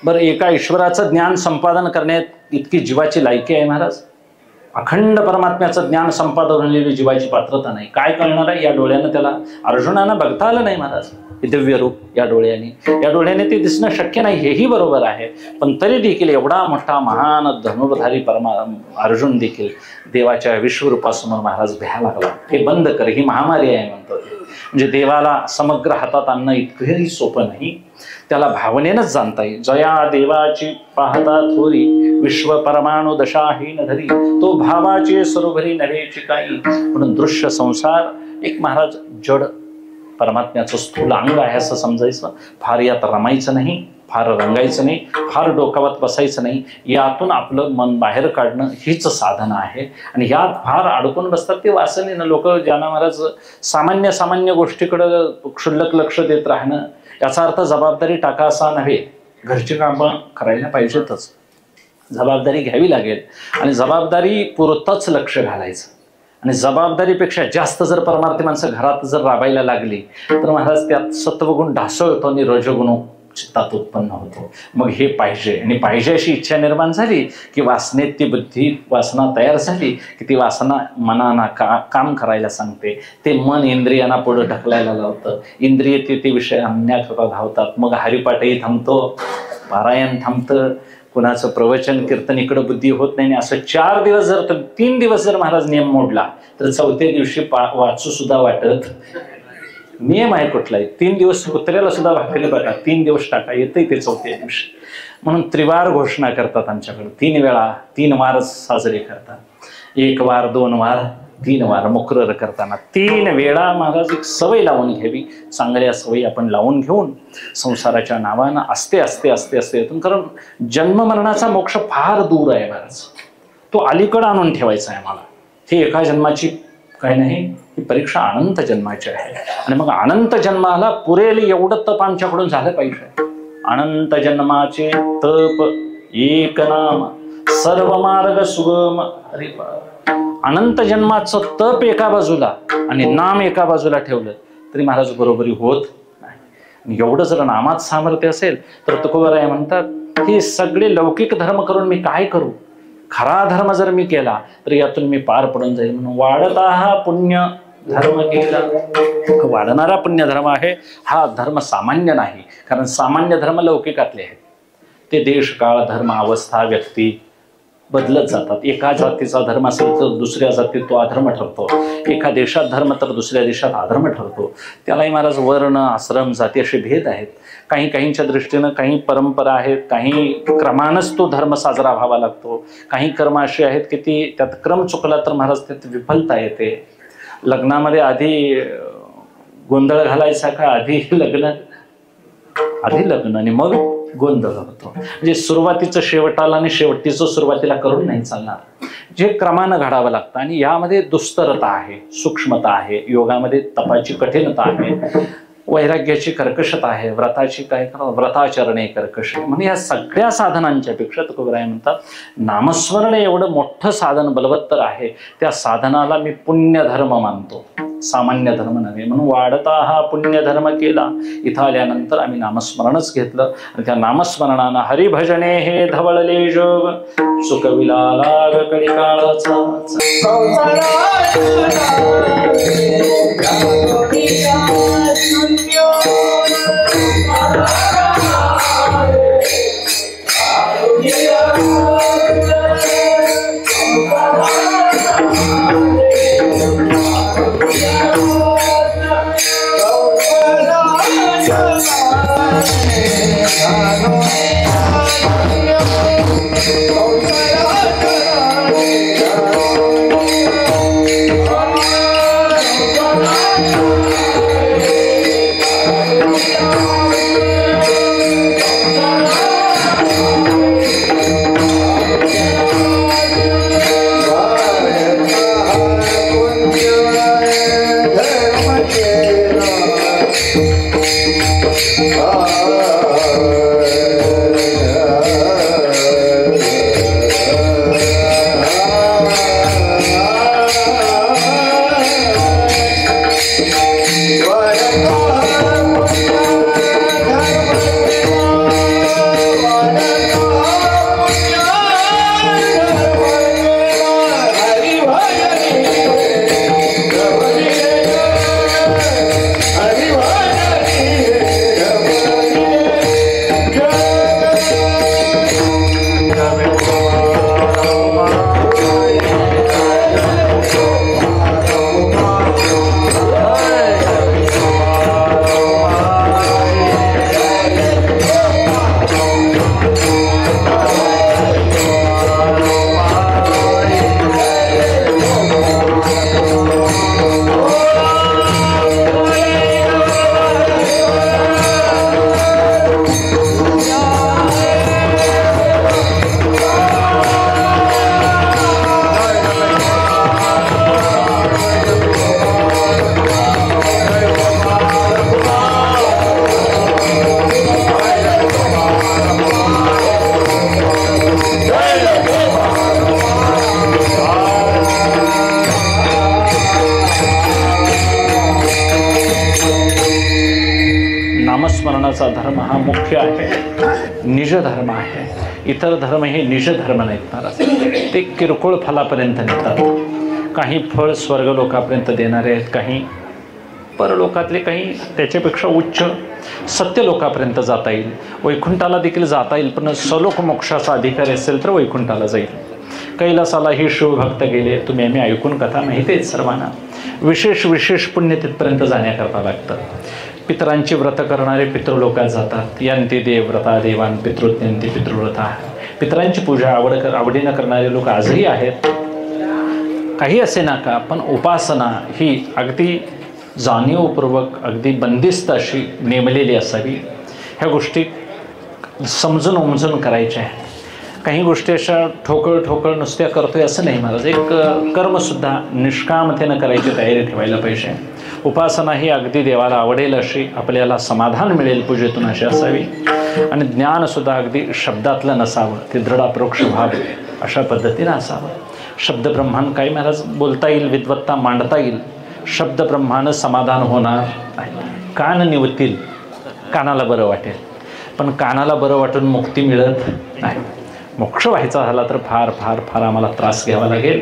बरं, एका ईश्वराचं ज्ञान संपादन करण्यात इतकी जीवाची लायकी आहे महाराज. अखंड परमात्म्याचं ज्ञान संपादन झालेली जीवाची पात्रता नाही. काय कळणार आहे? या डोळ्यानं त्याला अर्जुनानं बघता आलं नाही महाराज. हे दिव्य रूप या डोळ्याने ते दिसणं शक्य नाही, हेही बरोबर आहे. पण तरी देखील एवढा मोठा महान धनुर्धारी अर्जुन देखील देवाच्या विश्वरूपासमोर महाराज भ्यायला लागला. हे बंद कर, ही महामारी आहे म्हणतो ते. म्हणजे देवाला समग्र हातात आणणं इतकंही सोपं नाही. त्याला भावनेनंच जाणता येईल. जया देवाची पाहता थोरी, विश्व परमाणु दशाहीन धरी, तो भावाचे सरोभरी नव्हेची काही. म्हणून दृश्य संसार एक महाराज जड परमात्म्याचं स्थूल अंग आहे असं समजायचं. फार यात रमायचं नाही, फार रंगायचं नाही, फार डोकावत बसायचं नाही. यातून आपलं मन बाहेर काढणं हीच साधना आहे. आणि यात फार अडकून बसतात ते वासनेनं लोक. ज्यांना महाराज सामान्य गोष्टीकडं क्षुल्लक लक्ष देत राहणं, याचा अर्थ जबाबदारी टाका असा नव्हे. घरची कामं करायला पाहिजेतच, जबाबदारी घ्यावी लागेल आणि जबाबदारी पुरतच लक्ष घालायचं. आणि जबाबदारीपेक्षा जास्त जर परमार्थी माणसं घरात जर राबायला लागली तर महाराज त्यात सत्वगुण ढासळतो आणि रजगुण चित्तात उत्पन्न होतो. मग हे पाहिजे, आणि पाहिजे अशी इच्छा निर्माण झाली की वासनेत ती बुद्धी वासना तयार झाली की ती वासना मनाना काम करायला सांगते. ते मन इंद्रियांना पुढे ढकलायला लावतं. इंद्रिय ते विषय आणण्याकरता धावतात. मग हरिपाठही थांबतो, पारायण थांबतं, कुणाचं प्रवचन कीर्तन इकडं बुद्धी होत नाही. असं 4 दिवस जर 3 दिवस जर महाराज नियम मोडला तर 4थ्या दिवशी वाचू सुद्धा वाटत. नियम आहे कुठलाही. 3 दिवस कुत्र्याला सुद्धा भाकरी बघा, 3 दिवस टाका येतंय ते 4थ्या दिवशी. म्हणून त्रिवार घोषणा करतात आमच्याकडे. 3 वेळा 3 वार साजरे करतात. 1 वार 2 वार 3 वार मुकरर करताना 3 वेळा महाराज एक सवय लावून घ्यावी. चांगल्या सवयी आपण लावून घेऊन संसाराच्या नावानं असते येतून. कारण जन्म मरणाचा मोक्ष फार दूर आहे महाराज. तो अलीकडं आणून ठेवायचा आहे मला. ही एका जन्माची काही नाही, ही परीक्षा अनंत जन्माची आहे. आणि मग अनंत जन्माला पुरेल एवढं तप आमच्याकडून झालं पाहिजे. अनंत जन्माचे तप एक नाम सर्व मार्ग सुगम. अरे अनंत जन्माचं तप एका बाजूला आणि नाम एका बाजूला ठेवलं तरी महाराज बरोबरी होत नाही. एवढं जर नामात सामर्थ्य असेल तर तुकोबराय म्हणतात हे सगळे लौकिक धर्म करून मी काय करू? खरा धर्म जर मी केला तर यातून मी पार पडून जाईल. म्हणून वाढता हा पुण्य धर्म केला. वाढणारा पुण्य धर्म आहे हा धर्म सामान्य नाही. कारण सामान्य धर्म लौकिकातले आहेत. ते देश काळ धर्म अवस्था व्यक्ती बदलत जातात. एका जातीचा धर्म असेल तर दुसऱ्या जातीत तो अधर्म ठरतो, एका देशात धर्म तर दुसऱ्या देशात अधर्म ठरतो. त्यालाही महाराज वर्ण आश्रम जाती असे भेद आहेत. काहींच्या दृष्टीनं काही परंपरा आहेत, काही क्रमानंच तो धर्म साजरा व्हावा लागतो. काही कर्म असे आहेत की ती त्यात क्रम चुकला तर महाराज त्यात विफलता येते. लग्नामध्ये आधी गोंधळ घालायचा का आधी लग्न आणि मग गोंधळ होतो. म्हणजे सुरुवातीचं शेवटाला आणि शेवटीचं सुरुवातीला करून नाही चालणार. जे क्रमानं घडावं लागतं आणि यामध्ये दुस्तरता आहे, सूक्ष्मता आहे, योगामध्ये तपाची कठीणता आहे, वैराग्याची कर्कशता आहे, व्रताचरणे कर्कश. म्हणजे या सगळ्या साधनांच्या पेक्षा तुकोबराय म्हणतात नामस्मरण एवढं मोठं साधन बलवत्तर आहे. त्या साधनाला मी पुण्यधर्म मानतो, सामान्य धर्म नव्हे. म्हणून वाढता हा पुण्यधर्म केला. इथं आल्यानंतर आम्ही नामस्मरणच घेतलं आणि त्या नामस्मरणानं हरिभजने हे धवळले जोग सुखविला लाग कलिकाळाचा. नामस्मरणाचा धर्म हा मुख्य आहे, निज धर्म आहे. इतर धर्म हे निज धर्म नाहीत महाराज, ते किरकोळ फलापर्यंत नेतात. काही फळ स्वर्गलोकापर्यंत देणारे आहेत, काही परलोकातले, काही त्याच्यापेक्षा उच्च सत्यलोकापर्यंत जाता येईल, वैकुंठाला देखील जाता येईल. पण सलोक मोक्षाचा अधिकारी असेल तर वैकुंठाला जाईल. कैलासाला ही शिवभक्त गेले, तुम्ही आम्ही ऐकून कथा माहिती आहेत सर्वांना. विशेष पुण्य तिथपर्यंत जाण्याकरता लागतं. पितरांची व्रत करणारे पितृलोकात जातात. यांती देव व्रता देवान पितृत्यंती पितृव्रता. पितरांची पूजा आवडीनं करणारे लोक आजही आहेत. काही असे नका, पण उपासना ही अगदी जाणीवपूर्वक, अगदी बंदिस्त अशी नेमलेली असावी. ह्या गोष्टी समजून उमजून करायच्या आहेत. काही गोष्टी अशा ठोकळ नुसत्या करतोय असं नाही महाराज. एक कर्मसुद्धा निष्कामतेनं करायची तयारी ठेवायला पाहिजे. उपासना ही अगदी देवाला आवडेल अशी, आपल्याला समाधान मिळेल पूजेतून अशी असावी. आणि ज्ञानसुद्धा अगदी शब्दातलं नसावं, ते दृढ अप्रोक्ष व्हावे अशा पद्धतीनं असावं. शब्दब्रह्मानं काही महाराज बोलता येईल, विद्वत्ता मांडता येईल. शब्दब्रह्मानं समाधान होणार आहे. कान निवतील, कानाला बरं वाटेल, पण कानाला बरं वाटून मुक्ती मिळत नाही. मोक्ष व्हायचा झाला तर फार फार फार आम्हाला त्रास घ्यावा लागेल.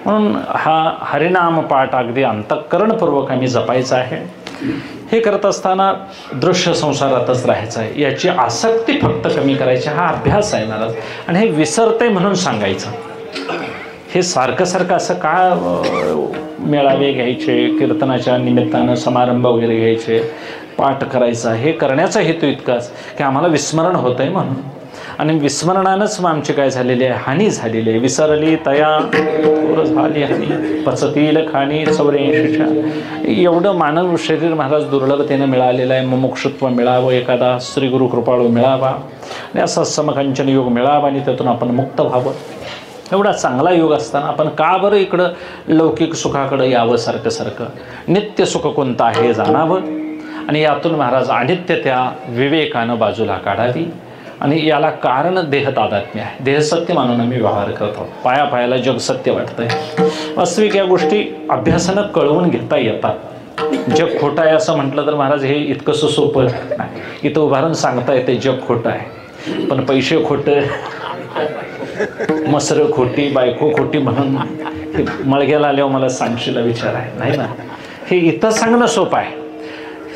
म्हणून हा हरिनाम पाठ अगदी अंतःकरणपूर्वक आम्ही जपायचा आहे. हे करत असताना दृश्य संसारातच राहायचं आहे, याची आसक्ती फक्त कमी करायची, हा अभ्यास आहे महाराज. आणि हे विसरते म्हणून सांगायचं. हे सारखं सारखं असं का मेळावे घ्यायचे, कीर्तनाच्या निमित्तानं समारंभ वगैरे घ्यायचे, पाठ करायचा, हे करण्याचा हेतू इतकाच की आम्हाला विस्मरण होतं आहे म्हणून. आणि विस्मरणानंच मग आमची काय झालेली आहे, हानी झालेली आहे. विसरली तया झाली हानी, पचतील खाणी 84च्या. एवढं मानव शरीर महाराज दुर्लभतेनं मिळालेलं आहे. मुमुक्षुत्व मिळावं, एखादा श्री गुरु कृपाळू मिळावा आणि असा समकांचन योग मिळावा आणि त्यातून आपण मुक्त व्हावं. एवढा चांगला योग असताना आपण का बरं इकडं लौकिक सुखाकडं यावं सारखं सारखं. नित्य सुख कोणतं आहे जाणावं आणि यातून महाराज अनित्य त्या विवेकानं बाजूला काढावी. आणि याला कारण देहतादात्म्य आहे. देहसत्य मानून आम्ही व्यवहार करतो. पाया पायाला जग सत्य वाटतंय. वास्तविक या गोष्टी अभ्यासानं कळवून घेता येतात. जग खोटं आहे असं म्हटलं तर महाराज हे इतकंसं सोपं नाही. इथं उभारून सांगता येते जग खोटं आहे, पण पैसे खोटं, मसरं खोटी, बायको खोटी म्हणून मळग्याला आल्यावर मला सांगशीला विचार आहे नाही ना. हे इथं सांगणं सोपं आहे.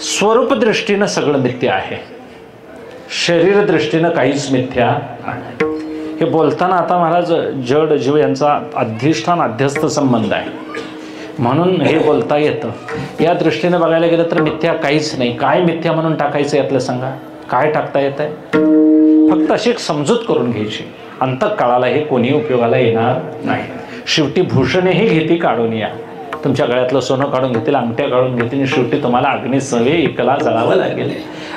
स्वरूप दृष्टीनं सगळं मिथ्या आहे, शरीर दृष्टीनं काहीच मिथ्या नाही. हे बोलताना आता महाराज जड जीव यांचा अधिष्ठान अध्यस्त संबंध आहे म्हणून हे बोलता येतं. या दृष्टीनं बघायला गेलं तर मिथ्या काहीच नाही. काय मिथ्या म्हणून टाकायचं यातलं सांगा, काय टाकता येत आहे? फक्त अशी एक समजूत करून घ्यायची. अंतःकाळाला हे कोणी उपयोगाला येणार नाही. शेवटी भूषणेही घेती काढून या. तुमच्या गळ्यातलं सोनं काढून घेतील, अंगठ्या काढून घेतील, शेवटी तुम्हाला अग्निसवे एकला जळावं लागेल.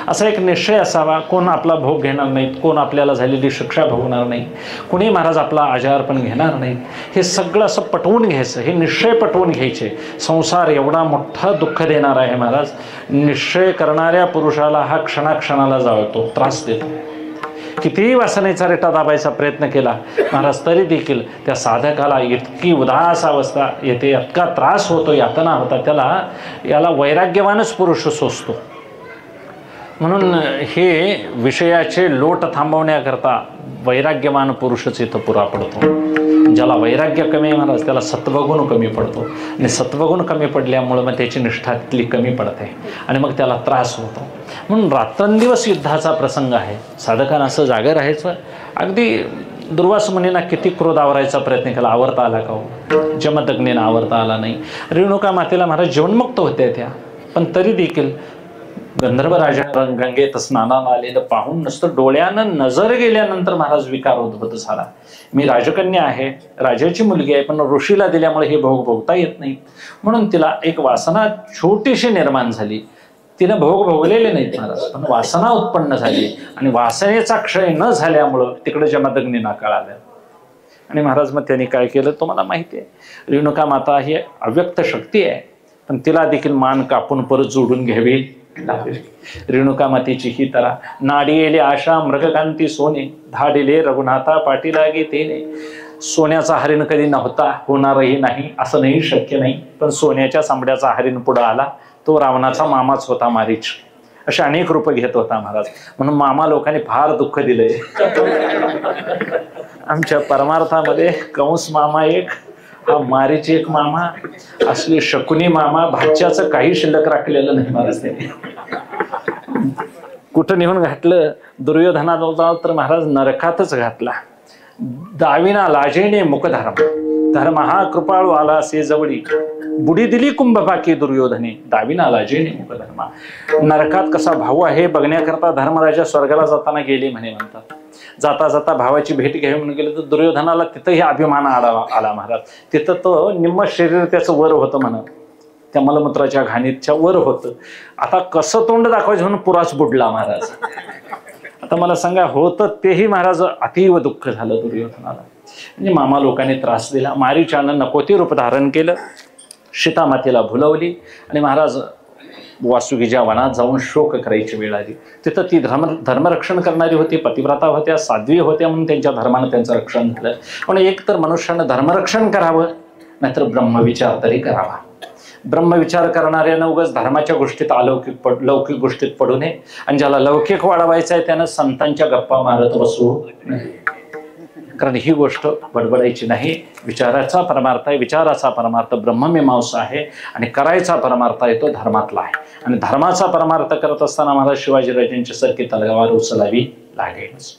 असा एक निश्चय असावा. कोण आपला भोग घेणार नाहीत, कोण आपल्याला झालेली शिक्षा भोगणार नाही, कोणी महाराज आपला आजारपण घेणार नाही. हे सगळं असं पटवून घ्यायचं, हे निश्चय पटवून घ्यायचे. संसार एवढा मोठा दुःख देणार आहे महाराज. निश्चय करणाऱ्या पुरुषाला हा क्षणाक्षणाला जाळतो, त्रास देतो. कितीही वासनेचा रेटा दाबायचा प्रयत्न केला महाराज तरी देखील त्या साधकाला इतकी उदास अवस्था येते, इतका त्रास होतो, यातना होता त्याला. याला वैराग्यवानच पुरुष सोसतो. म्हणून हे विषयाचे लोट थांबवण्याकरता वैराग्यवान पुरुषच इथं पुरा पडतो. ज्याला वैराग्य कमी आहे महाराज त्याला सत्वगुण कमी पडतो आणि सत्वगुण कमी पडल्यामुळं मग त्याची निष्ठा तिथली कमी पडते आणि मग त्याला त्रास होतो. म्हणून रात्रंदिवस युद्धाचा प्रसंग आहे. साधकांना असं जागा राहायचं. अगदी दुर्वास मुनींना किती क्रोध आवरायचा प्रयत्न केला, आवरता आला का हो? जमदग्नीनं आवरता आला नाही. रेणुका मातेला महाराज जीवनमुक्त होत्या त्या, पण तरी देखील गंधर्व राजा गंगेत स्नानाला आलेलं पाहून नुसतं डोळ्यानं नजर गेल्यानंतर महाराज विकार उद्भूत झाला. मी राजकन्या आहे, राजाची मुलगी आहे, पण ऋषीला दिल्यामुळे हे भोग भोगता येत नाही म्हणून तिला एक वासना छोटीशी निर्माण झाली. तिनं भोग भोगलेले नाहीत महाराज, पण वासना उत्पन्न झाली आणि वासनेचा क्षय न झाल्यामुळं तिकडे जमदग्नींना कळालं. आणि महाराज मग त्यांनी काय केलं तुम्हाला माहिती आहे. रेणुका माता ही अव्यक्त शक्ती आहे, पण तिला देखील मान कापून परत जोडून घ्यावी. रेणुका मातेची ही तरा नाडियेले आशा मृगकांती सोने, धाडिले रघुनाथा पाटी लागे तेने. सोन्याचा हरिण कधी नव्हता, होणारही नाही असं नाही, शक्य नाही. पण सोन्याच्या चांबड्याचा हरिण पुढे आला, तो रावणाचा मामाच होता मारीच. अशा अनेक रूप घेत होता महाराज. म्हणून मामा लोकांनी फार दुःख दिलंय. आमच्या परमार्थामध्ये कंस मामा एक, हा मारीची एक मामा, असली शकुनी मामा, भाच्याचं काही शिल्लक राखलेलं नाही महाराज त्यांनी. कुठं नेऊन घातलं दुर्योधनाला तर महाराज नरकातच घातला. दाविना लाजेने मुखधर्म, धर्म हा कृपाळू आला से जवळी, बुडी दिली कुंभपाकी दुर्योधने, दाविना लाजेने मुखधर्मा. नरकात कसा भाऊ आहे बघण्याकरता धर्मराजा स्वर्गाला जाताना गेले म्हणे म्हणतात. जाता जाता भावाची भेट घ्यावी म्हणून गेलं तर दुर्योधनाला तिथंही अभिमान आला महाराज. तिथं तो निम्म शरीर त्याचं वर होतं म्हणत, त्या मलमूत्राच्या घाणीच्या वर होतं. आता कसं तोंड दाखवायचं म्हणून पुराच बुडला महाराज. आता मला सांगा होतं तेही महाराज अतीव दुःख झालं दुर्योधनाला. म्हणजे मामा लोकांनी त्रास दिला. मारीच्यानं नको ते रूप धारण केलं, सीतामातेला भुलवली आणि महाराज वासुकीच्या वनात जाऊन शोक करायची वेळ आली. तिथं ती धर्मरक्षण करणारी होती, पतिव्रता होत्या, साध्वी होत्या म्हणून त्यांच्या धर्मानं त्यांचं रक्षण झालं. पण एक तर मनुष्यानं धर्मरक्षण करावं, नाहीतर ब्रह्मविचार तरी करावा. ब्रह्मविचार करणाऱ्यानं उगाच धर्माच्या गोष्टीत लौकिक गोष्टीत पडू नये. आणि ज्याला लौकिक वाढवायचं आहे त्यानं संतांच्या गप्पा मारत बसू नये. कारण ही गोष्ट बडबडायची नाही. विचाराचा परमार्थ आहे, विचाराचा परमार्थ ब्रह्ममीमांसा आहे आणि करायचा परमार्थ आहे तो धर्मातला आहे. आणि धर्माचा परमार्थ करत असताना मला शिवाजीराजांची सारखी तलवार उचलावी लागेलच.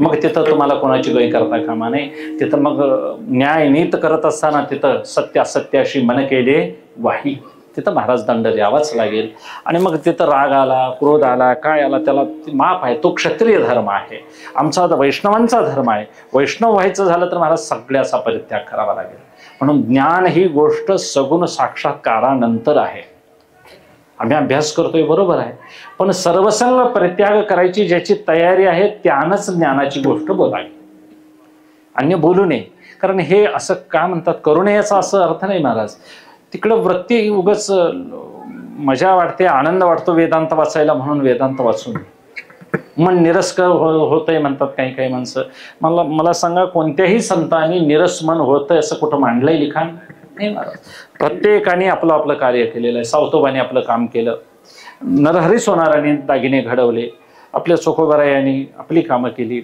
मग तिथं तुम्हाला कोणाची गय करता कामा नये. तिथं मग न्याय नीत करत असताना तिथं सत्य असत्याशी मन केले वाही, तिथं महाराज दंड द्यावाच लागेल. आणि मग तिथं राग आला, क्रोध आला, काय आला, त्याला माफ आहे. तो क्षत्रिय धर्म आहे, आमचा वैष्णवांचा धर्म आहे. वैष्णव व्हायचं झालं तर महाराज सगळ्याचा परित्याग करावा लागेल. म्हणून ज्ञान ही गोष्ट सगुण साक्षात्कारानंतर आहे. आम्ही अभ्यास करतोय बरोबर आहे, पण सर्वसंग परित्याग करायची ज्याची तयारी आहे त्यानंच ज्ञानाची गोष्ट बोलावी, अन्य बोलू नये. कारण हे असं का म्हणतात, करू नये याचा असं अर्थ नाही महाराज. तिकडं वृत्ती उगाच मजा वाटते, आनंद वाटतो वेदांत वाचायला म्हणून वेदांत वाचून मन निरस होतंय म्हणतात काही काही माणसं. मला सांगा, कोणत्याही संतांनी निरस मन होतंय असं कुठं मांडलंय लिखाण नाही महाराज. प्रत्येकाने आपलं आपलं कार्य केलेलं आहे. सावतोबाने आपलं काम केलं, नरहरी सोनारांनी दागिने घडवले, आपल्या चोखोबरायांनी आपली कामं केली,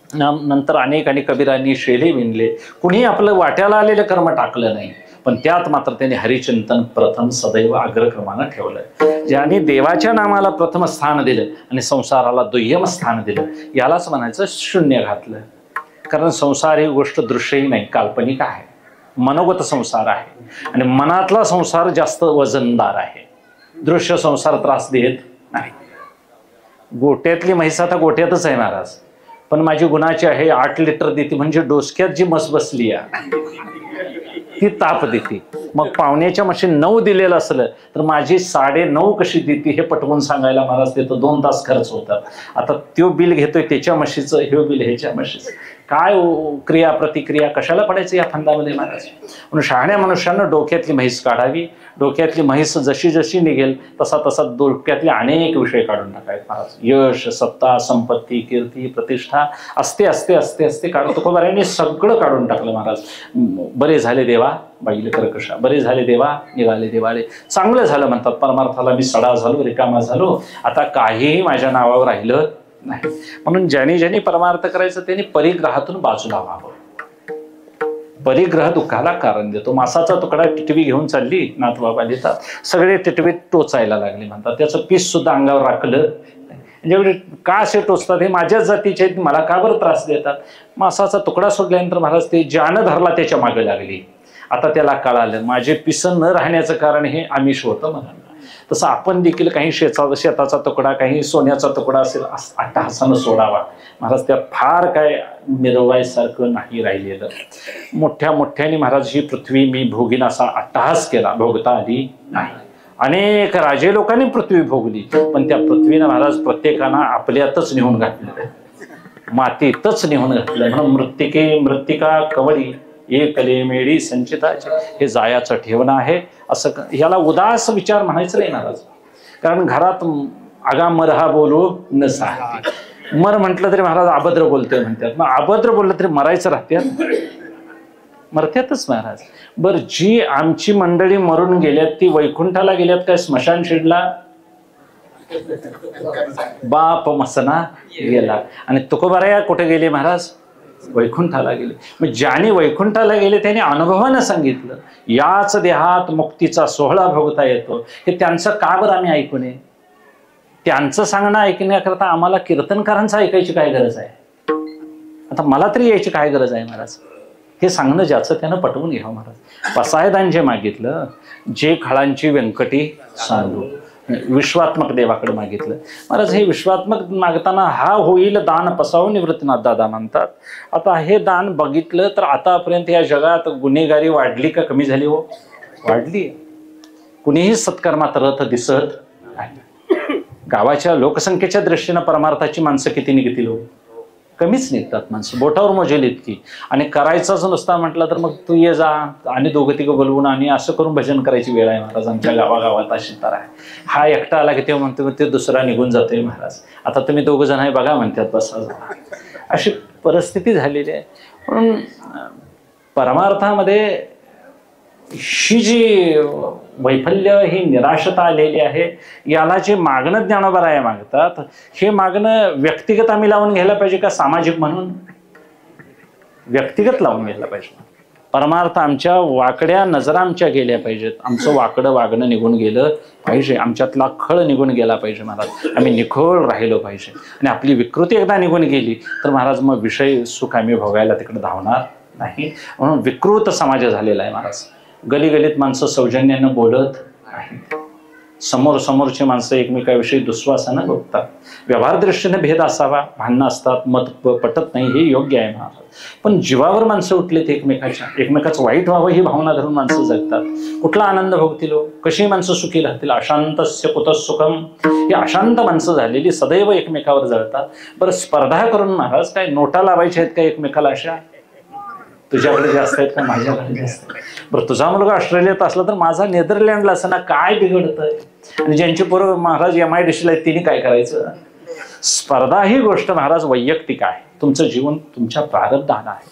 नंतर अनेकांनी कबीरांनी शेले विणले. कुणी आपलं वाट्याला आलेलं कर्म टाकलं नाही, पण त्यात मात्र त्यांनी हरिचिंतन प्रथम सदैव अग्रक्रमानं ठेवलं. ज्यांनी देवाच्या नामाला प्रथम स्थान दिलं आणि संसाराला दुय्यम स्थान दिलं, यालाच म्हणायचं शून्य घातलं. कारण संसार ही गोष्ट दृश्यही नाही, काल्पनिक आहे, मनोगत संसार आहे. आणि मनातला संसार जास्त वजनदार आहे, दृश्य संसार त्रास देत नाही. गोट्यातली म्हैस आता गोट्यातच आहे महाराज, पण माझी गुणाची आहे, 8 लिटर देते म्हणजे डोसक्यात जी मस बसली ती ताप देते. मग पावण्याच्या म्हशी 9 दिलेलं असलं तर माझी 9.5 कशी देते हे पटवून सांगायला महाराज तिथं 2 तास खर्च होतात. आता तो बिल घेतोय त्याच्या म्हशीचं, हे बिल ह्याच्या म्हशीचं, काय क्रिया प्रतिक्रिया कशाला पडायचं या फंदामध्ये महाराज. म्हणून शहाण्या मनुष्यानं डोक्यातली म्हैस काढावी. डोक्यातली म्हैस जशी जशी निघेल तसा तसा डोक्यातले अनेक विषय काढून टाकायचे महाराज. यश, सत्ता, संपत्ती, कीर्ती, प्रतिष्ठा असते असते असते असते काढून तुकोबारायांनी सगळं काढून टाकलं महाराज. बरे झाले देवा बाईले कर्कशा, बरे झाले देवा निघाले दिवाळे, चांगलं झालं म्हणतात. परमार्थाला मी सडा झालो, रिकामा झालो, आता काहीही माझ्या नावावर राहिलं नाही. म्हणून ज्यांनी ज्यांनी परमार्थ करायचं त्यांनी परिग्रहातून बाजूला व्हावं. परिग्रह दुःखाला कारण देतो. मासाचा तुकडा टिटवी घेऊन चालली, नाथबाबा लिहितात, सगळे टिटवीत टोचायला लागले म्हणतात. त्याचं पीस सुद्धा अंगावर राखलं. जेवढे का असे टोचतात, हे माझ्याच जातीचे आहेत, मला का बरं त्रास देतात. मासाचा तुकडा सोडल्यानंतर महाराज ते ज्यानं धरला त्याच्या मागे लागली. आता त्याला कळालं माझे पिसन न राहण्याचं कारण हे आमिष होतं म्हणा. तसं आपण देखील काही शेताचा तुकडा, काही सोन्याचा तुकडा असेल अट्टहासानं सोडावा महाराज. त्यात फार काय मिरवायसारखं नाही राहिलेलं. मोठ्या मोठ्याने महाराज ही पृथ्वी मी भोगीन असा अट्टहास केला, भोगता आली नाही. अनेक राजे लोकांनी पृथ्वी भोगली, पण त्या पृथ्वीनं महाराज प्रत्येकानं आपल्यातच नेऊन घातलं, मातीतच नेऊन घातलं. म्हणून मृत्तिका कवळी एकले मेळी संचिताचे, हे जायाचं ठेवणं आहे. असं ह्याला उदास विचार म्हणायचं नाही महाराज. कारण घरात आगा मरहा बोलू न साहते. मर म्हटलं तरी महाराज अभद्र बोलतोय म्हणतात, मग अभद्र बोललं तरी मरायचं राहत्यात, मरत्यातच महाराज. बर, जी आमची मंडळी मरून गेल्यात ती वैकुंठाला गेल्यात काय स्मशान शिडला? बाप मसना गेला. आणि तुकोबाराया कुठे गेले महाराज? वैकुंठाला गेले. मग ज्याने वैकुंठाला गेले त्याने अनुभवानं सांगितलं याच देहात मुक्तीचा सोहळा भोगता येतो. हे त्यांचं का बरं आम्ही ऐकू नये? त्यांचं सांगणं ऐकण्याकरता आम्हाला कीर्तनकारांचं ऐकायची काय गरज आहे? आता मला तरी यायची काय गरज आहे महाराज? हे सांगणं ज्याचं त्यानं पटवून घ्यावं महाराज. पसायदान जे मागितलं, जे खळांची व्यंकटी सांगू, विश्वात्मक देवाकडे मागितलं महाराज. हे विश्वात्मक मागताना हा होईल दान पसाव निवृत्तीनाथ दादा म्हणतात. आता हे दान बघितलं तर आतापर्यंत या जगात गुन्हेगारी वाढली का कमी झाली? हो, वाढली. कुणीही सत्कर्मात रथ दिसत नाही. गावाच्या लोकसंख्येच्या दृष्टीनं परमार्थाची माणसं किती निघतील? हो, कमीच निघतात माणसं, बोटावर मोजेल इतकी. आणि करायचंच नुसता म्हटलं तर मग तू ये जा आणि 2-3 बोलवून आणि असं करून भजन करायची वेळ आहे महाराज. आमच्या गावागावात अशी तर आहे. हा एकटा आला की तेव्हा म्हणतो ते दुसरा निघून जातोय महाराज. आता तुम्ही 2 जण आहे बघा म्हणतात, बस अशी परिस्थिती झालेली आहे. म्हणून परमार्थामध्ये ही जी वैफल्य, ही निराशता आलेली आहे, याला जे मागणं ज्ञानोबराय मागतात, हे मागणं व्यक्तिगत आम्ही लावून घ्यायला पाहिजे का सामाजिक म्हणून? व्यक्तिगत लावून घ्यायला पाहिजे. परमार्थ आमच्या वाकड्या नजरा आमच्या गेल्या पाहिजेत. आमचं वाकडं वागणं निघून गेलं पाहिजे. आमच्यातला खळ निघून गेला पाहिजे महाराज. आम्ही निखळ राहिलो पाहिजे. आणि आपली विकृती एकदा निघून गेली तर महाराज मग विषय सुख आम्ही भोगायला तिकडे धावणार नाही. म्हणून विकृत समाज झालेला आहे महाराज. गलीगलीत माणसं सौजन्यानं बोलत नाही. समोरची माणसं एकमेकाविषयी दुस्वासानं बघतात. व्यवहार दृष्टीने भेद असावा, भांडणं असतात, मत पटत नाही, हे योग्य आहे महाराज. पण जीवावर माणसं उठलेत एकमेकाचं वाईट व्हावं ही भावना धरून माणसं जगतात. कुठला आनंद भोगतील, कशी माणसं सुखी राहतील. अशांतस्य कुतः सुखम. ही अशांत माणसं झालेली सदैव एकमेकावर जळतात. बरं स्पर्धा करून महाराज काय नोटा लावायच्या आहेत का एकमेकाला अशा? तुझ्याकडे जास्त आहेत का माझ्याकडे जास्त आहेत? बरं तुझा मुलगा ऑस्ट्रेलियात असला तर माझा नेदरलँडला असं ना, काय बिघडतंय? आणि ज्यांची पोरं महाराज MIDC ला आहेत तिने काय करायचं? स्पर्धा ही गोष्ट महाराज वैयक्तिक आहे. तुमचं जीवन तुमच्या प्रारब्धानं आहे.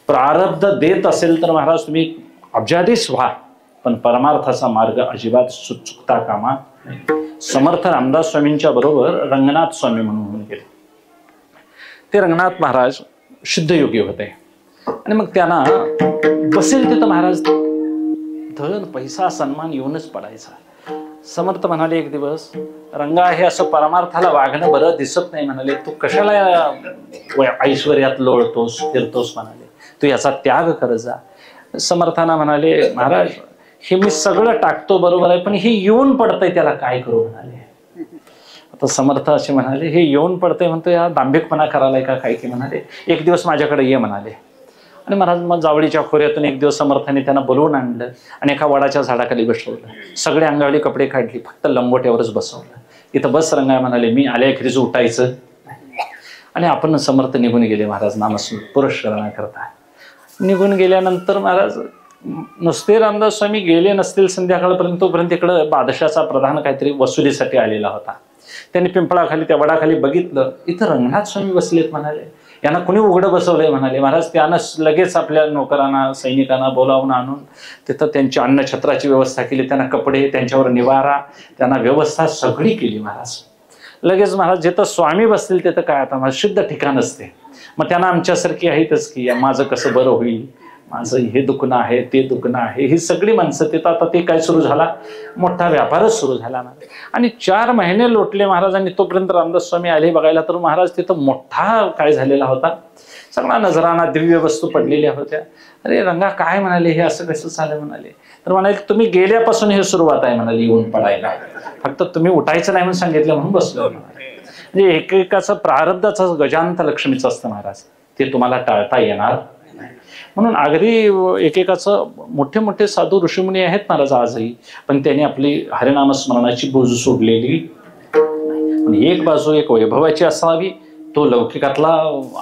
प्रारब्ध देत असेल तर महाराज तुम्ही अब्जाधीश व्हा, पण परमार्थाचा मार्ग अजिबात चुकता कामा नाही. समर्थ रामदास स्वामींच्या बरोबर रंगनाथ स्वामी म्हणून गेले. ते रंगनाथ महाराज सिद्धयोगी होते. आणि मग त्यांना बसेल तिथं महाराज धन पैसा सन्मान येऊनच पडायचा. समर्थ म्हणाले एक दिवस, रंगा हे असं परमार्थाला वागणं बरं दिसत नाही म्हणाले. तू कशाला ऐश्वर्यात लोळतोस फिरतोस म्हणाले. तू याचा त्याग कर जा. समर्थांना म्हणाले, महाराज हे मी सगळं टाकतो बरोबर आहे, पण हे येऊन पडतंय त्याला काय करू म्हणाले. आता समर्थ असे म्हणाले, हे येऊन पडतंय म्हणतो या दांभिकपणा करायलाय का काय की म्हणाले. एक दिवस माझ्याकडे ये म्हणाले. आणि महाराज मग जावळीच्या खोऱ्यातून एक दिवस समर्थाने त्यांना बोलवून आणलं आणि एका वडाच्या झाडाखाली बसवलं. सगळे अंगावली कपडे काढली, फक्त लंगोट्यावरच बसवलं. इथं बस रंगा म्हणाले, मी आल्याखेरीच उठायचं. आणि आपण समर्थ निघून गेले महाराज नामस्मरण पुरस्करणा करता. निघून गेल्यानंतर महाराज नुसते रामदास स्वामी गेले नसतील संध्याकाळपर्यंत, तोपर्यंत इकडं बादशाचा प्रधान काहीतरी वसुलीसाठी आलेला होता. त्यांनी पिंपळाखाली त्या वडाखाली बघितलं, इथं रंगनाथ स्वामी बसलेत म्हणाले. यांना कुणी उघडं बसवलंय म्हणाले. महाराज त्यानं लगेच आपल्या नोकरांना सैनिकांना बोलावून आणून तिथं त्यांची अन्नछत्राची व्यवस्था केली. त्यांना कपडे, त्यांच्यावर निवारा, त्यांना व्यवस्था सगळी केली महाराज. लगेच महाराज जिथं स्वामी बसतील तिथं काय आता माझं सिद्ध ठिकाण असते. मग त्यांना आमच्यासारखी आहेतच की माझं कसं बरं होईल, माझं हे दुखणं आहे ते दुखणं आहे, ही सगळी माणसं तिथं. आता ते काय सुरू झाला, मोठा व्यापारच सुरू झाला ना. आणि 4 महिने लोटले महाराजांनी. तोपर्यंत रामदास स्वामी आले बघायला. तर महाराज तिथं मोठा काय झालेला होता, सगळा नजराना दिव्य वस्तू पडलेल्या होत्या. अरे रंगा काय म्हणाले, हे असं कसं झालं म्हणाले. तर म्हणाले, तुम्ही गेल्यापासून हे सुरुवात आहे म्हणाले येऊन पडायला, फक्त तुम्ही उठायचं नाही म्हणून सांगितलं म्हणून बसलो म्हणाले. म्हणजे एकेकाचं प्रारब्धाचं गजांत लक्ष्मीचं असतं महाराज, ते तुम्हाला टाळता येणार. म्हणून अगदी एकेकाचं मोठे मोठे साधू ऋषीमुनी आहेत महाराज आजही, पण त्यांनी आपली हरिनामस्मरणाची बोज सोडलेली नाही. एक बाजू एक वैभवाची असावी, तो लौकिकातला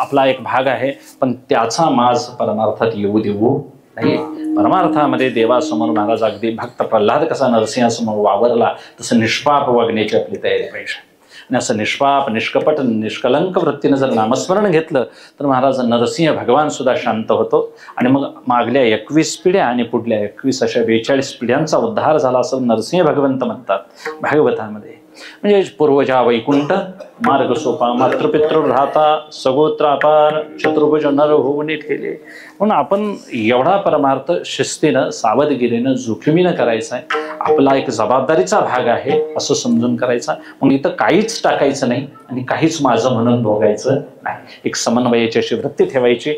आपला एक भाग आहे, पण त्याचा माज परमार्थात येऊ देऊ नाही. परमार्थामध्ये देवासमोर महाराज अगदी भक्त प्रल्हाद कसा नरसिंहासमोर वावरला तसं निष्पाप वागण्याची आपली तयारी पाहिजे. आणि असं निष्पाप निष्कपट निष्कलंक वृत्तीनं जर नामस्मरण घेतलं तर महाराज नरसिंह भगवान सुद्धा शांत होतो. आणि मग मागल्या 21 पिढ्या आणि पुढल्या 21 अशा 42 पिढ्यांचा उद्धार झाला असं नरसिंह भगवंत म्हणतात भागवतामध्ये. म्हणजे पूर्वजा वैकुंठ मार्ग सोपा मातृपितृ राहता सगोत्र अपार चतुर्भुज नर होऊन ठेले. म्हणून आपण एवढा परमार्थ शिस्तीनं सावधगिरीनं जोखमीनं करायचा आहे. आपला एक जबाबदारीचा भाग आहे असं समजून करायचा. मग इथं काहीच टाकायचं नाही आणि काहीच माझं म्हणून भोगायचं नाही. एक समन्वयाची अशी वृत्ती ठेवायची.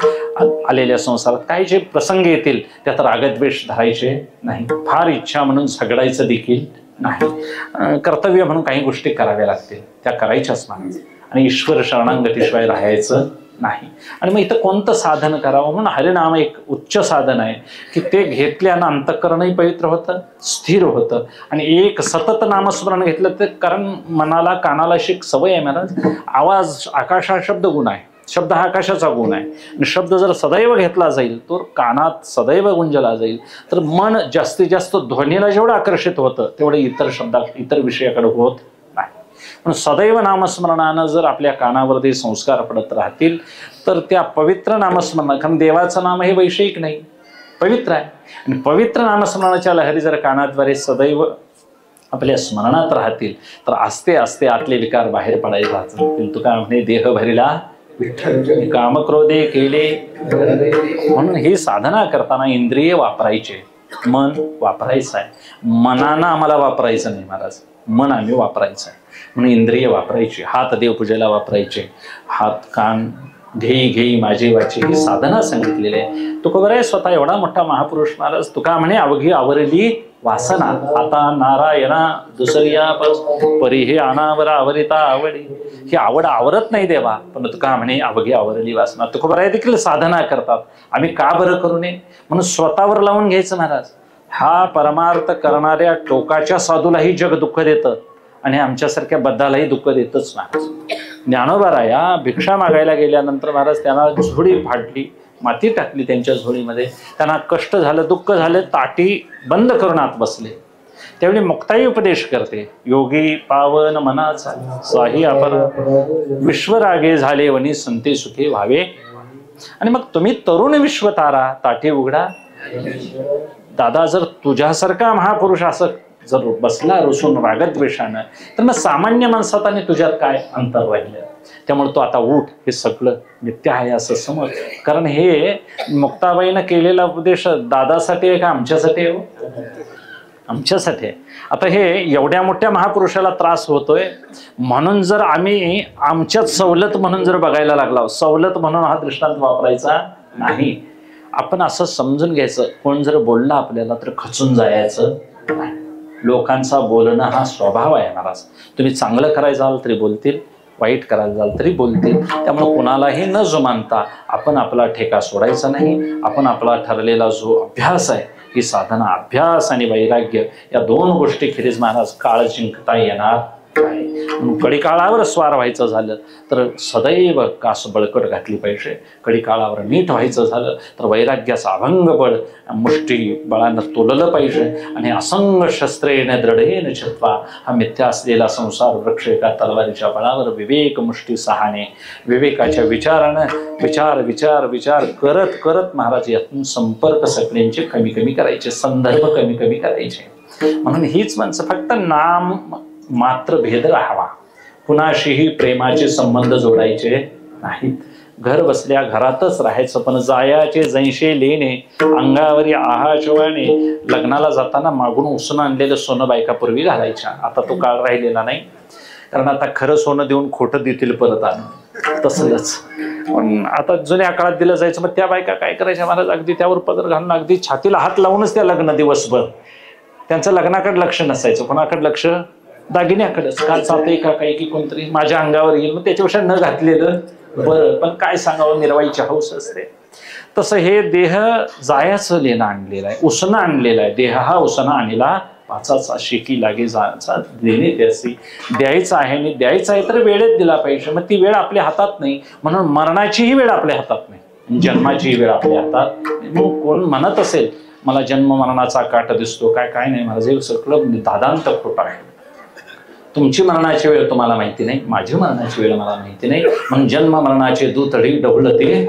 आलेल्या संसारात काही जे प्रसंग येतील त्यात रागद्वेष धरायचे नाही. फार इच्छा म्हणून झगडायचं देखील नाही. कर्तव्य म्हणून काही गोष्टी कराव्या लागतील त्या करायच्याच नाही. आणि ईश्वर शरणांगतीशिवाय राहायचं नाही. आणि मग इथं कोणतं साधन करावं म्हणून हरिनाम एक उच्च साधन आहे की ते घेतल्यानं अंतःकरणही पवित्र होतं, स्थिर होतं. आणि एक सतत नामस्मरण घेतलं तर कारण मनाला कानाला अशी सवय आहे महाराज. आवाज आकाश हा शब्द गुण आहे, शब्द हा आकाशाचा गुण आहे. आणि शब्द जर सदैव घेतला जाईल तर कानात सदैव गुंजला जाईल. तर मन जास्तीत जास्त ध्वनीला जेवढं आकर्षित होतं तेवढं इतर शब्दात इतर विषयाकडे होत नाही. पण सदैव नामस्मरणानं जर आपल्या कानावरती संस्कार पडत राहतील तर त्या पवित्र नामस्मरण, कारण देवाचं नाम हे वैषयिक नाही, पवित्र आहे. आणि पवित्र नामस्मरणाच्या लहरी जर कानाद्वारे सदैव आपल्या स्मरणात राहतील तर आस्ते आस्ते आतले विकार बाहेर पडायला राहतील. तू काय म्हणे, देह भरिला कामक्रोधे केले. म्हणून ही साधना करताना इंद्रिय वापरायचे, मन वापरायचं आहे. मनानं आम्हाला वापरायचं नाही महाराज, मन आम्ही वापरायचं आहे. म्हणून इंद्रिय वापरायची, हात देवपूजेला वापरायचे, हात कान घेई घेई माझी वाची, ही साधना सांगितलेली आहे. तुका बरं आहे स्वतः एवढा मोठा महापुरुष महाराज तुका म्हणे अवघी आवरली वासना, आता नारायणा दुसरिया परी हे अनावर आवरिता आवडी. ही आवड आवरत नाही देवा, पण तुका म्हणे अवघी आवरली वासना. तुका बरं आहे देखील साधना करतात, आम्ही का बरं करू नये म्हणून स्वतःवर लावून घ्यायचं महाराज. हा परमार्थ करणाऱ्या टोकाच्या साधूलाही जग दुःख देतं आणि आमच्यासारख्या बद्धालाही दुःख देतच महाराज. ज्ञानोबाराया भिक्षा मागायला गेल्यानंतर महाराज त्यांना झोळी फाडली, माती टाकली त्यांच्या झोळीमध्ये, त्यांना कष्ट झालं, दुःख झालं, ताटी बंद करून आत बसले. त्यावेळी मुक्ताई उपदेश करते, योगी पावन मनाचा साही अपर विश्वरागे झाले वनी संते सुखे व्हावे. आणि मग तुम्ही तरुण विश्वतारा ताटी उघडा. दादा जर तुझ्यासारखा महापुरुष असं जर बसला रुसून रागद्वेषानं, तर मग सामान्य माणसात आणि तुझ्यात काय अंतर राहिलं. त्यामुळे तो आता उठ, हे सगळं नित्य आहे असं समज. कारण हे मुक्ताबाईनं केलेला उपदेश दादासाठी आहे का आमच्यासाठी आहे? आमच्यासाठी आहे. आता हे एवढ्या मोठ्या महापुरुषाला त्रास होतोय म्हणून जर आम्ही आमच्यात सवलत म्हणून जर बघायला लागलो, सवलत म्हणून हा दृष्टांत वापरायचा नाही. आपण असं समजून घ्यायचं, कोण जर बोलला आपल्याला तर खचून जायचं नाही. लोकांचा बोलणं हा स्वभाव आहे महाराज. तुम्ही चांगलं करायचं जाल तरी बोलतील, वाईट करायला जाल तरी बोलतील. त्यामुळे कुणालाही न जुमानता आपण आपला ठेका सोडायचा नाही. आपण आपला ठरलेला जो अभ्यास आहे, ही साधना, अभ्यास आणि वैराग्य या दोन गोष्टी खेरीज महाराज काळ जिंकता येणार नाही. म्हणून कडिकाळावर स्वार व्हायचं झालं तर सदैव कास बळकट घातली पाहिजे. कडिकाळावर नीट व्हायचं झालं तर वैराग्याचा अभंग बळ मुष्टी बळानं तोललं पाहिजे. आणि असंग शस्त्रेने दृढेन छत्वा, हा मिथ्या असलेला संसार वृक्ष एका तलवारीच्या बळावर विवेक मुष्टी सहाने, विवेकाच्या विचारानं विचार विचार विचार करत करत महाराज यातून संपर्क सगळ्यांचे कमी कमी करायचे, संदर्भ कमी कमी करायचे. म्हणून हीच माणसं फक्त नाम मात्र भेद राहावा, कुणाशीही प्रेमाचे संबंध जोडायचे नाहीत. घर बसल्या घरातच राहायचं, पण जायाचे जैशे लेणे अंगावरी आहाचवाने. लग्नाला जाताना मागून उसणं आणलेलं सोनं बायका पूर्वी घालायच्या, आता तो काळ राहिलेला नाही. कारण आता खरं सोनं देऊन खोटं देतील परत आणून, तसंच. पण आता जुन्या काळात दिलं जायचं, मग त्या बायका काय करायच्या महाराज, अगदी त्यावर पदर घालून अगदी छातीला हात लावूनच त्या लग्न दिवसभर. त्यांचं लग्नाकडे लक्ष नसायचं, कोणाकडे लक्ष, दागिन्याकडेच. का चालतंय का काही की कोणतरी माझ्या अंगावर येईल, मग त्याच्यापेक्षा न घातलेलं बरं. पण काय सांगावं, निर्वाईची हौस असते. तसं हे देह जायाचं लेणं आणलेलं आहे, उसणं आणलेलं आहे. देह हा उसणं आणला पाचाचा, शेकी लागे जायचा देणे त्याची. द्यायचं आहे आणि द्यायचं आहे तर वेळेत दिला पाहिजे. मग ती वेळ आपल्या हातात नाही, म्हणून मरणाचीही वेळ आपल्या हातात नाही, जन्माचीही वेळ आपल्या हातात. मग कोण म्हणत असेल मला जन्म मरणाचा काट दिसतो, काय काय नाही महाराज, हे सगळं दादांत खोटं आहे. तुमची मरणाची वेळ तुम्हाला माहिती नाही, माझी मरणाची वेळ मला माहिती नाही. म्हणून जन्म मरणाचे दूतडी डवलते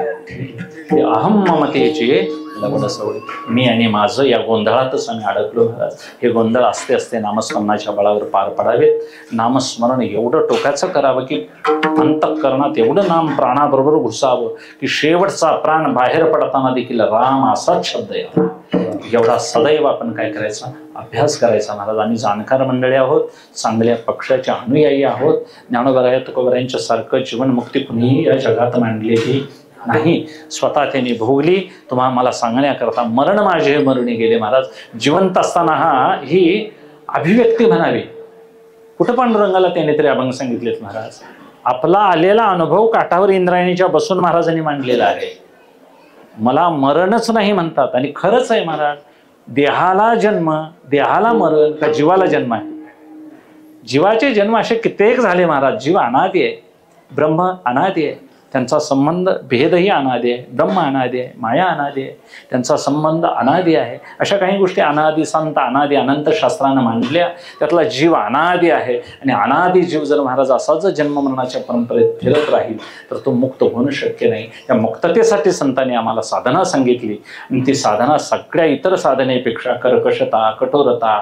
अहम ममतेचे लवण सवळे. मी आणि माझं या गोंधळातच आम्ही अडकलो महाराज. हे गोंधळ असते असते नामस्मरणाच्या बळावर पार पडावेत. नामस्मरण एवढं टोकाचं करावं की अंतःकरणात एवढं नाम प्राणाबरोबर घुसावं की शेवटचा प्राण बाहेर पडताना देखील राम असाच शब्द येतो. एवढा सदैव आपण काय करायचा, अभ्यास करायचा महाराज. आम्ही जाणकार मंडळी आहोत, चांगल्या पक्षाच्या अनुयायी आहोत. ज्ञानोबा तुकोबारायांच्या सारखं जीवनमुक्ती कुणीही या जगात मांडलेली नाही, स्वतः त्यांनी भोगली. तुम्हाला मला सांगण्याकरता मरण माझे मरुणी गेले महाराज. जिवंत असताना ही अभिव्यक्ती म्हणावी. कुठं पांडुरंगाला त्याने तरी अभंग सांगितलेत महाराज. आपला आलेला अनुभव काठावर इंद्रायणीच्या बसून महाराजांनी मांडलेला आहे. मला मरणच नाही म्हणतात, आणि खरंच आहे महाराज. देहाला जन्म, देहाला मरण का जीवाला जन्म आहे? जीवाचे जन्म असे कित्येक झाले महाराज. जीव अनादी आहे, ब्रह्म अनादी आहे, त्यांचा संबंध भेदही अनादी आहे, ब्रह्म अनादी आहे, माया अनादी आहे, त्यांचा संबंध अनादी आहे. अशा काही गोष्टी अनादी संत अनादी अनंत शास्त्रानं मांडल्या. त्यातला जीव अनादी आहे, आणि अनादी जीव जर महाराज असाच जन्म मरणाच्या परंपरेत फिरत राहील तर तो मुक्त होणं शक्य नाही. त्या मुक्ततेसाठी संतांनी आम्हाला साधना सांगितली, आणि ती साधना सगळ्या इतर साधनेपेक्षा कर्कशता, कठोरता,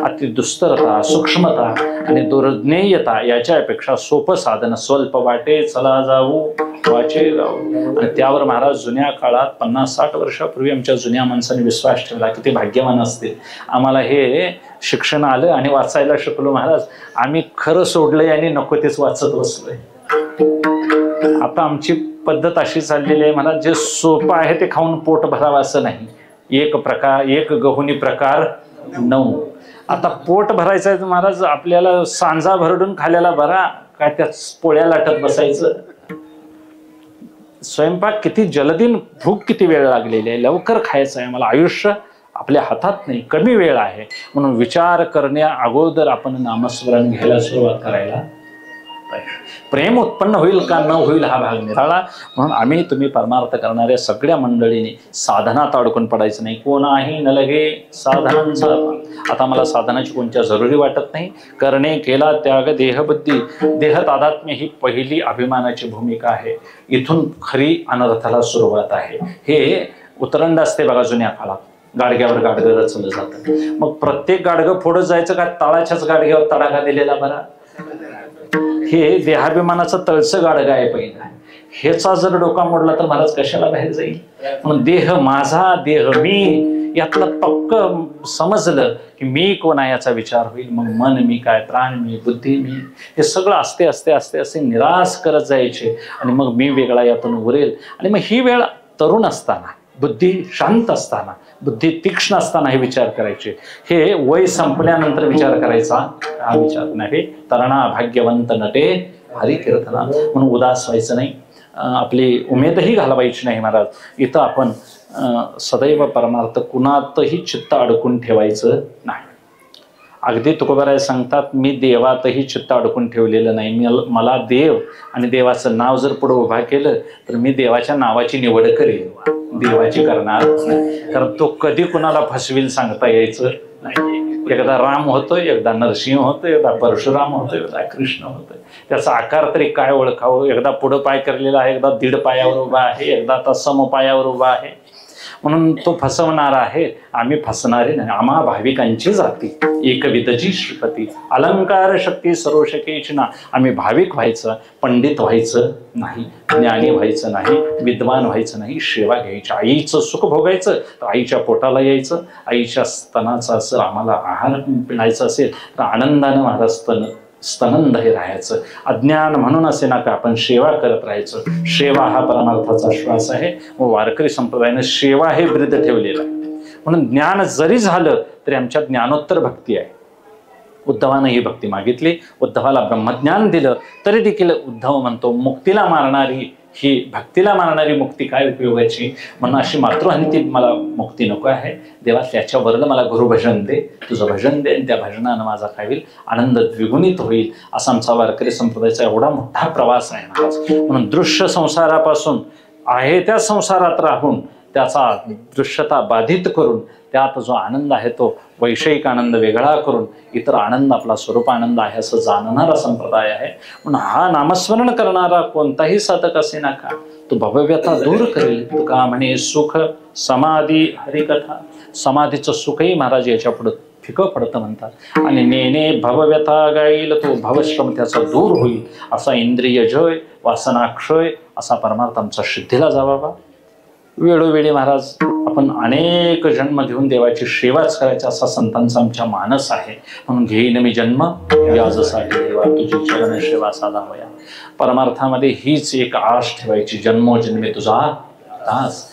अतिदुस्तरता, सूक्ष्मता आणि दुर्ज्ञेयता याच्यापेक्षा सोपं साधन. स्वल्प वाटे चला जाऊ ठेवायचे गाव. आणि त्यावर महाराज जुन्या काळात 50-60 वर्षापूर्वी आमच्या जुन्या माणसांनी विश्वास ठेवला की ते भाग्यवान असतील. आम्हाला हे शिक्षण आलं आणि वाचायला शिकलो महाराज. आम्ही खरं सोडलंय आणि नको तेच वाचत बसलोय. आता आमची पद्धत अशी चाललेली आहे महाराज, जे सोपं आहे ते खाऊन पोट भरावं असं नाही. एक गहुनी प्रकार 9. आता पोट भरायचं आहे महाराज, आपल्याला सांजा भरडून खाल्याला बरा काय त्या पोळ्या लाटत बसायचं. स्वयंपाक किती जलदीन, भूक किती वेळ लागलेली आहे, लवकर खायचं आहे मला. आयुष्य आपल्या हातात नाही, कमी वेळ आहे. म्हणून विचार करण्या अगोदर आपण नामस्मरण घ्यायला सुरुवात करायला पाहिजे. प्रेम उत्पन्न होईल का न होईल हा भाग निराळा. म्हणून आम्ही तुम्ही परमार्थ करणाऱ्या सगळ्या मंडळींनी साधनात अडकून पडायचं नाही. कोणाही न लगे साधनांचा. आता मला साधनाची कोणत्या जरुरी वाटत नाही. करणे केला त्याग देहबुद्धी, देह तादात्म्य ही पहिली अभिमानाची भूमिका आहे. इथून खरी अनर्थाला सुरुवात आहे. हे उतरंड असते बघा जुन्या काळात. गाडग्यावर गाडगं रचलं जातं. मग प्रत्येक गाडगं फोडत जायचं का तळाच्याच गाडग्यावर तडाखा दिलेला बरा. हे देहाभिमानाचं तळचं गाडगं आहे पहिला. ह्याचा जर डोका मोडला तर महाराज कशाला बाहेर जाईल. म्हणून देह माझा, देह मी, यातलं पक्क समजलं की मी कोण आहे याचा विचार होईल. मग मन मी काय, प्राण मी, बुद्धी मी, हे सगळं असते असते असते असे निराश करत जायचे. आणि मग मी वेगळा यातून उरेल. आणि मग ही वेळ तरुण असताना, बुद्धी शांत असताना, बुद्धी तीक्ष्ण असताना हे विचार करायचे. हे वय संपल्यानंतर विचार करायचा हा विचार नाही. तरणा भाग्यवंत नटे हरी कीर्तना. म्हणून उदास व्हायचं नाही, आपली उमेदही घालवायची नाही महाराज. इथं आपण सदैव परमार्थ कुणातही चित्त अडकून ठेवायचं नाही. अगदी तुकोबाराय सांगतात, मी देवातही चित्त अडकून ठेवलेलं नाही. मला देव आणि देवाचं नाव जर पुढे उभा केलं तर मी देवाच्या नावाची निवड करेन, देवाची करणार नाही. कारण तो कधी कुणाला फसविल सांगता यायचं नाही. एकदा राम होतोय, एकदा नरसिंह होतोय, एकदा परशुराम होतोय, एकदा कृष्ण होतोय. त्याचा आकार तरी काय ओळखावं. एकदा पुढं पाय करलेला आहे, एकदा 1.5 पायावर उभा आहे, एकदा आता समपायावर उभा आहे. म्हणून तो फसवणारा आहे, आम्ही फसणारे नाही. आम्हा भाविकांची जाती एकविधची श्रीपती, अलंकार शक्ती सर्वशकेची ना. आम्ही भाविक व्हायचं, पंडित व्हायचं नाही, ज्ञानी व्हायचं नाही, विद्वान व्हायचं नाही. सेवा घ्यायची, आईचं सुख भोगायचं तर आईच्या पोटाला यायचं. आईच्या स्तनाचा जर आम्हाला आहार पिळायचा असेल तर आनंदानं महाराज स्तनंद हे राहायचं. अज्ञान म्हणून असे ना का आपण सेवा करत राहायचं. सेवा हा परमार्थाचा श्वास आहे. व वारकरी संप्रदायाने सेवा हे ब्रीद ठेवलेलं आहे. म्हणून ज्ञान जरी झालं तरी आमच्यात ज्ञानोत्तर भक्ती आहे. उद्धवानं ही भक्ती मागितली, उद्धवाला ब्रह्मज्ञान दिलं, तरी देखील उद्धव म्हणतो मुक्तीला मारणारी ही भक्तीला मारणारी मुक्ती काय उपयोगाची. म्हणून अशी मातृहंती मला मुक्ती नको आहे. देवा त्याच्यावरलं मला गुरुभजन दे, तुझं भजन दे, आणि त्या भजनानं माझा काय होईल, आनंद द्विगुणित होईल. असा आमचा वारकरी संप्रदायाचा एवढा मोठा प्रवास आहे महाराज. म्हणून दृश्य संसारापासून आहे त्या संसारात राहून त्याचा दृश्यता बाधित करून त्यात जो आनंद आहे तो वैषयिक आनंद वेगळा करून इतर आनंद आपला स्वरूप आनंद आहे असं जाणणारा संप्रदाय आहे. म्हणून हा नामस्मरण करणारा कोणताही साधक असे ना का तो भवव्यथा दूर करेल. तुका म्हणे सुख समाधी हरिकथा. समाधीचं सुखही महाराज याच्या पुढे फिकं पडतं म्हणतात. आणि नेने भवव्यथा गाईल, तो भवश्रम त्याचा दूर होईल. असा इंद्रिय जय, वासनाक्षय असा परमार्थ आमचा सिद्धीला जावावा. वेळोवेळी महाराज आपण अनेक जन्म घेऊन देवाची सेवाच करायचा असा संतांचा आमच्या मानस आहे. म्हणून घेईन मी जन्म याजसाठी देवा, तुझी चरण सेवा साधावया. परमार्थामध्ये हीच एक आश ठेवायची, जन्मोजन्मी तुझा दास.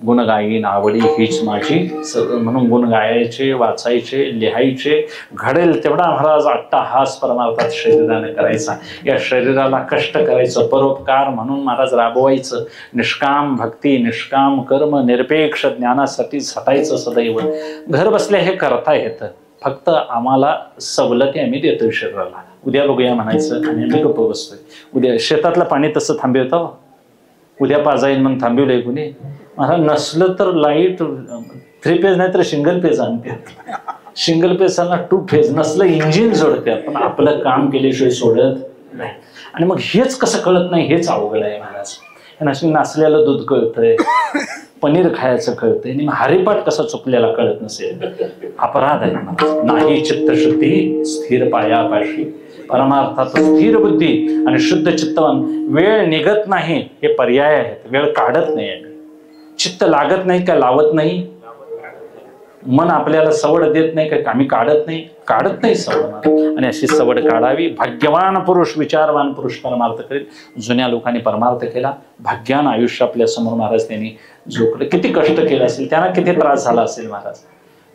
गुण गायीन आवडी हीच माझी. म्हणून गुण गायचे, वाचायचे, लिहायचे. घडेल तेवढा महाराज अट्टाहास परमार्थात शरीराने करायचा. या शरीराला कष्ट करायचं, परोपकार म्हणून महाराज राबवायचं. निष्काम भक्ती, निष्काम कर्म, निरपेक्ष ज्ञानासाठी झटायचं सदैव. घर बसल्या हे करता येतं, फक्त आम्हाला सवलती आम्ही देतोय शरीराला. उद्या बघूया म्हणायचं आणि आम्ही गप्प बसतोय. उद्या शेतातलं पाणी तसं थांबवतं, उद्या पाजाईल मग थांबवलंय कुणी. मला नसलं तर लाईट 3 फेज नाही तर सिंगल फेज आणते. सिंगल फेजला 2 फेज, नसलं इंजिन जोडते. पण आपलं काम केल्याशिवाय सोडत नाही. आणि मग हेच कसं कळत नाही हेच अवघड आहे महाराज. नसलेलं दूध कळतंय, पनीर खायचं कळतंय, आणि हरिपाठ कसा चुकलेला कळत नसेल. अपराध आहे महाराज. नाही चित्तशुद्धी स्थिर पायापाशी, परमार्थात स्थिर बुद्धी आणि शुद्ध चित्तवान. वेळ निघत नाही हे पर्याय आहेत, वेळ काढत नाही आम्ही. चित्त लागत नाही का लावत नाही, मन आपल्याला सवड देत नाही का आम्ही काढत नाही सवड. आणि अशी सवड काढावी. भाग्यवान पुरुष विचारवान पुरुष परमार्थ करेल. जुन्या लोकांनी परमार्थ केला, भाग्यान आयुष्य आपल्या समोर महाराज त्यांनी झोकलं. किती कष्ट केलं असेल त्यांना, किती त्रास झाला असेल महाराज.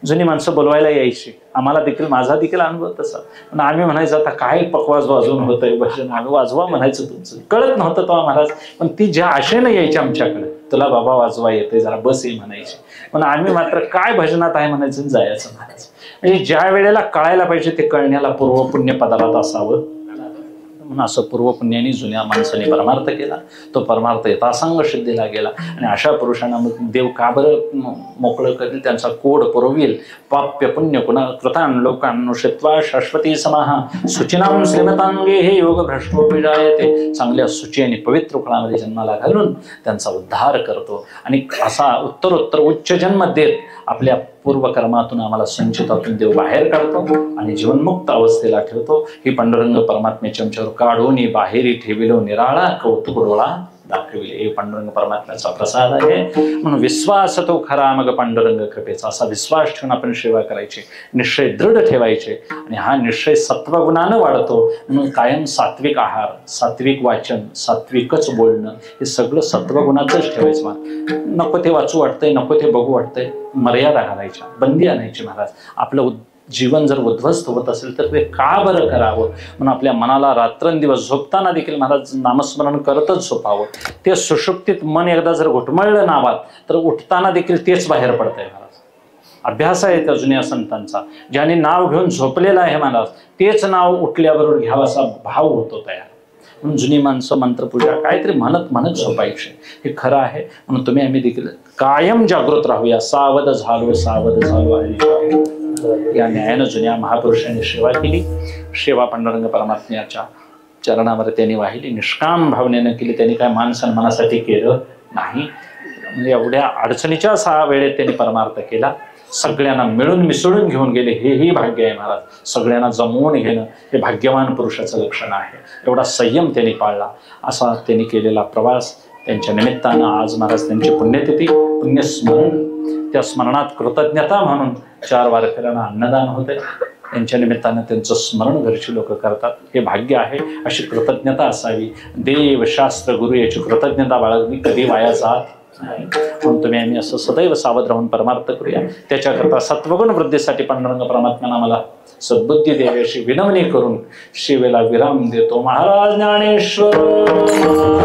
जुनी माणसं बोलवायला यायची, आम्हाला देखील, माझा देखील अनुभव तसा. पण आम्ही म्हणायचं आता काय पकवाज वाजवून होतंय, भजन वाजवा म्हणायचं. तुमचं कळत नव्हतं तेव्हा महाराज, पण ती ज्या आशेनं यायची आमच्याकडे, तुला बाबा वाजवा येते जरा बस ये म्हणायची. पण आम्ही मात्र काय भजनात आहे म्हणायचं, जायचं महाराज. म्हणजे ज्या वेळेला कळायला पाहिजे ते कळण्याला पूर्वपुण्य पदार्थ असावं. म्हणून असं पूर्वपुण्याने जुन्या माणसाने परमार्थ केला. तो परमार्थ यथासांग सिद्धीला गेला. आणि अशा पुरुषांना देव का बरं मोकळं करेल, त्यांचा कोड पुरवेल. पाप्य पुण्य कुणा कृतान लोकांनुषित्वा शाश्वती समाहा सुचिनाम श्रीमतांगे हे योग भ्रष्टोपिजायते. चांगल्या सुची आणि पवित्र कुळामध्ये जन्माला घालून त्यांचा उद्धार करतो. आणि असा उत्तरोत्तर उच्च जन्म देत आपल्या पूर्वकर्मातून आम्हाला संचितातून देव बाहेर काढतो आणि जीवनमुक्त अवस्थेला ठेवतो. ही पांडुरंग परमात्म्याच्या आमच्यावर काढून बाहेरी ठेविलो निराळा कौतुक डोळा दाखविले. हे पांडुरंग परमात्म्याचा प्रसाद आहे. म्हणून विश्वास तो खरा मग पांडुरंग कृपेचा. असा विश्वास ठेवून आपण सेवा करायची, निश्चय दृढ ठेवायचे. आणि हा निश्चय सत्वगुणानं वाढतो. म्हणून कायम सात्विक आहार, सात्विक वाचन, सात्विकच बोलणं, हे सगळं सत्वगुणाचंच ठेवायचं. नको ते वाचू वाटतंय, नको ते बघू वाटतंय, मर्यादा घालायच्या, बंदी आणायची महाराज. आपलं जीवन जर उद्ध्वस्त होत असेल तर ते का बरं करावं. म्हणून आपल्या मनाला रात्रंदिवस झोपताना देखील महाराज नामस्मरण करतच झोपावं. ते सुषुप्तीत मन एकदा जर घुटमळलं नावात तर उठताना देखील तेच बाहेर पडतंय महाराज. अभ्यास आहे त्या जुन्या संतांचा, ज्याने नाव घेऊन झोपलेलं आहे महाराज, तेच नाव उठल्याबरोबर घ्यावा असा भाव होतो तयार. म्हणून जुनी माणसं मंत्रपूजा काहीतरी म्हणत झोपायचे, हे खरं आहे. म्हणून तुम्ही आम्ही देखील कायम जागृत राहूया. सावध झालो हरी. या न्यायानं जुन्या महापुरुषांनी सेवा केली. सेवा पांडुरंग परमात्म्याच्या चरणावर त्यांनी वाहिली, निष्काम भावनेनं केली. त्यांनी काय मान सन्मानासाठी केलं नाही. म्हणजे एवढ्या अडचणीच्या 6 वेळेत त्यांनी परमार्थ केला. सगळ्यांना मिळून मिसळून घेऊन गेले, हेही भाग्य आहे महाराज. सगळ्यांना जमवून घेणं हे भाग्यवान पुरुषाचं लक्षण आहे. एवढा संयम त्यांनी पाळला. असा त्यांनी केलेला प्रवास. त्यांच्या निमित्तानं आज महाराज त्यांची पुण्यतिथी, पुण्यस्मरण, त्या स्मरणात कृतज्ञता म्हणून 4 वारकऱ्यांना अन्नदान होते. त्यांच्या निमित्तानं त्यांचं स्मरण घरची लोक करतात. हे भाग्य आहे. अशी कृतज्ञता असावी. देव शास्त्र गुरु याची कृतज्ञता बाळगली कधी वाया जात नाही. म्हणून तुम्ही आम्ही असं सदैव सावध राहून परमार्थ करूया. त्याच्याकरता सत्वगुण वृद्धीसाठी पांडुरंग परमात्म्यानं आम्हाला सद्बुद्धी द्यावी अशी विनवणी करून शिवेला विराम देतो. महाराज ज्ञानेश्वर.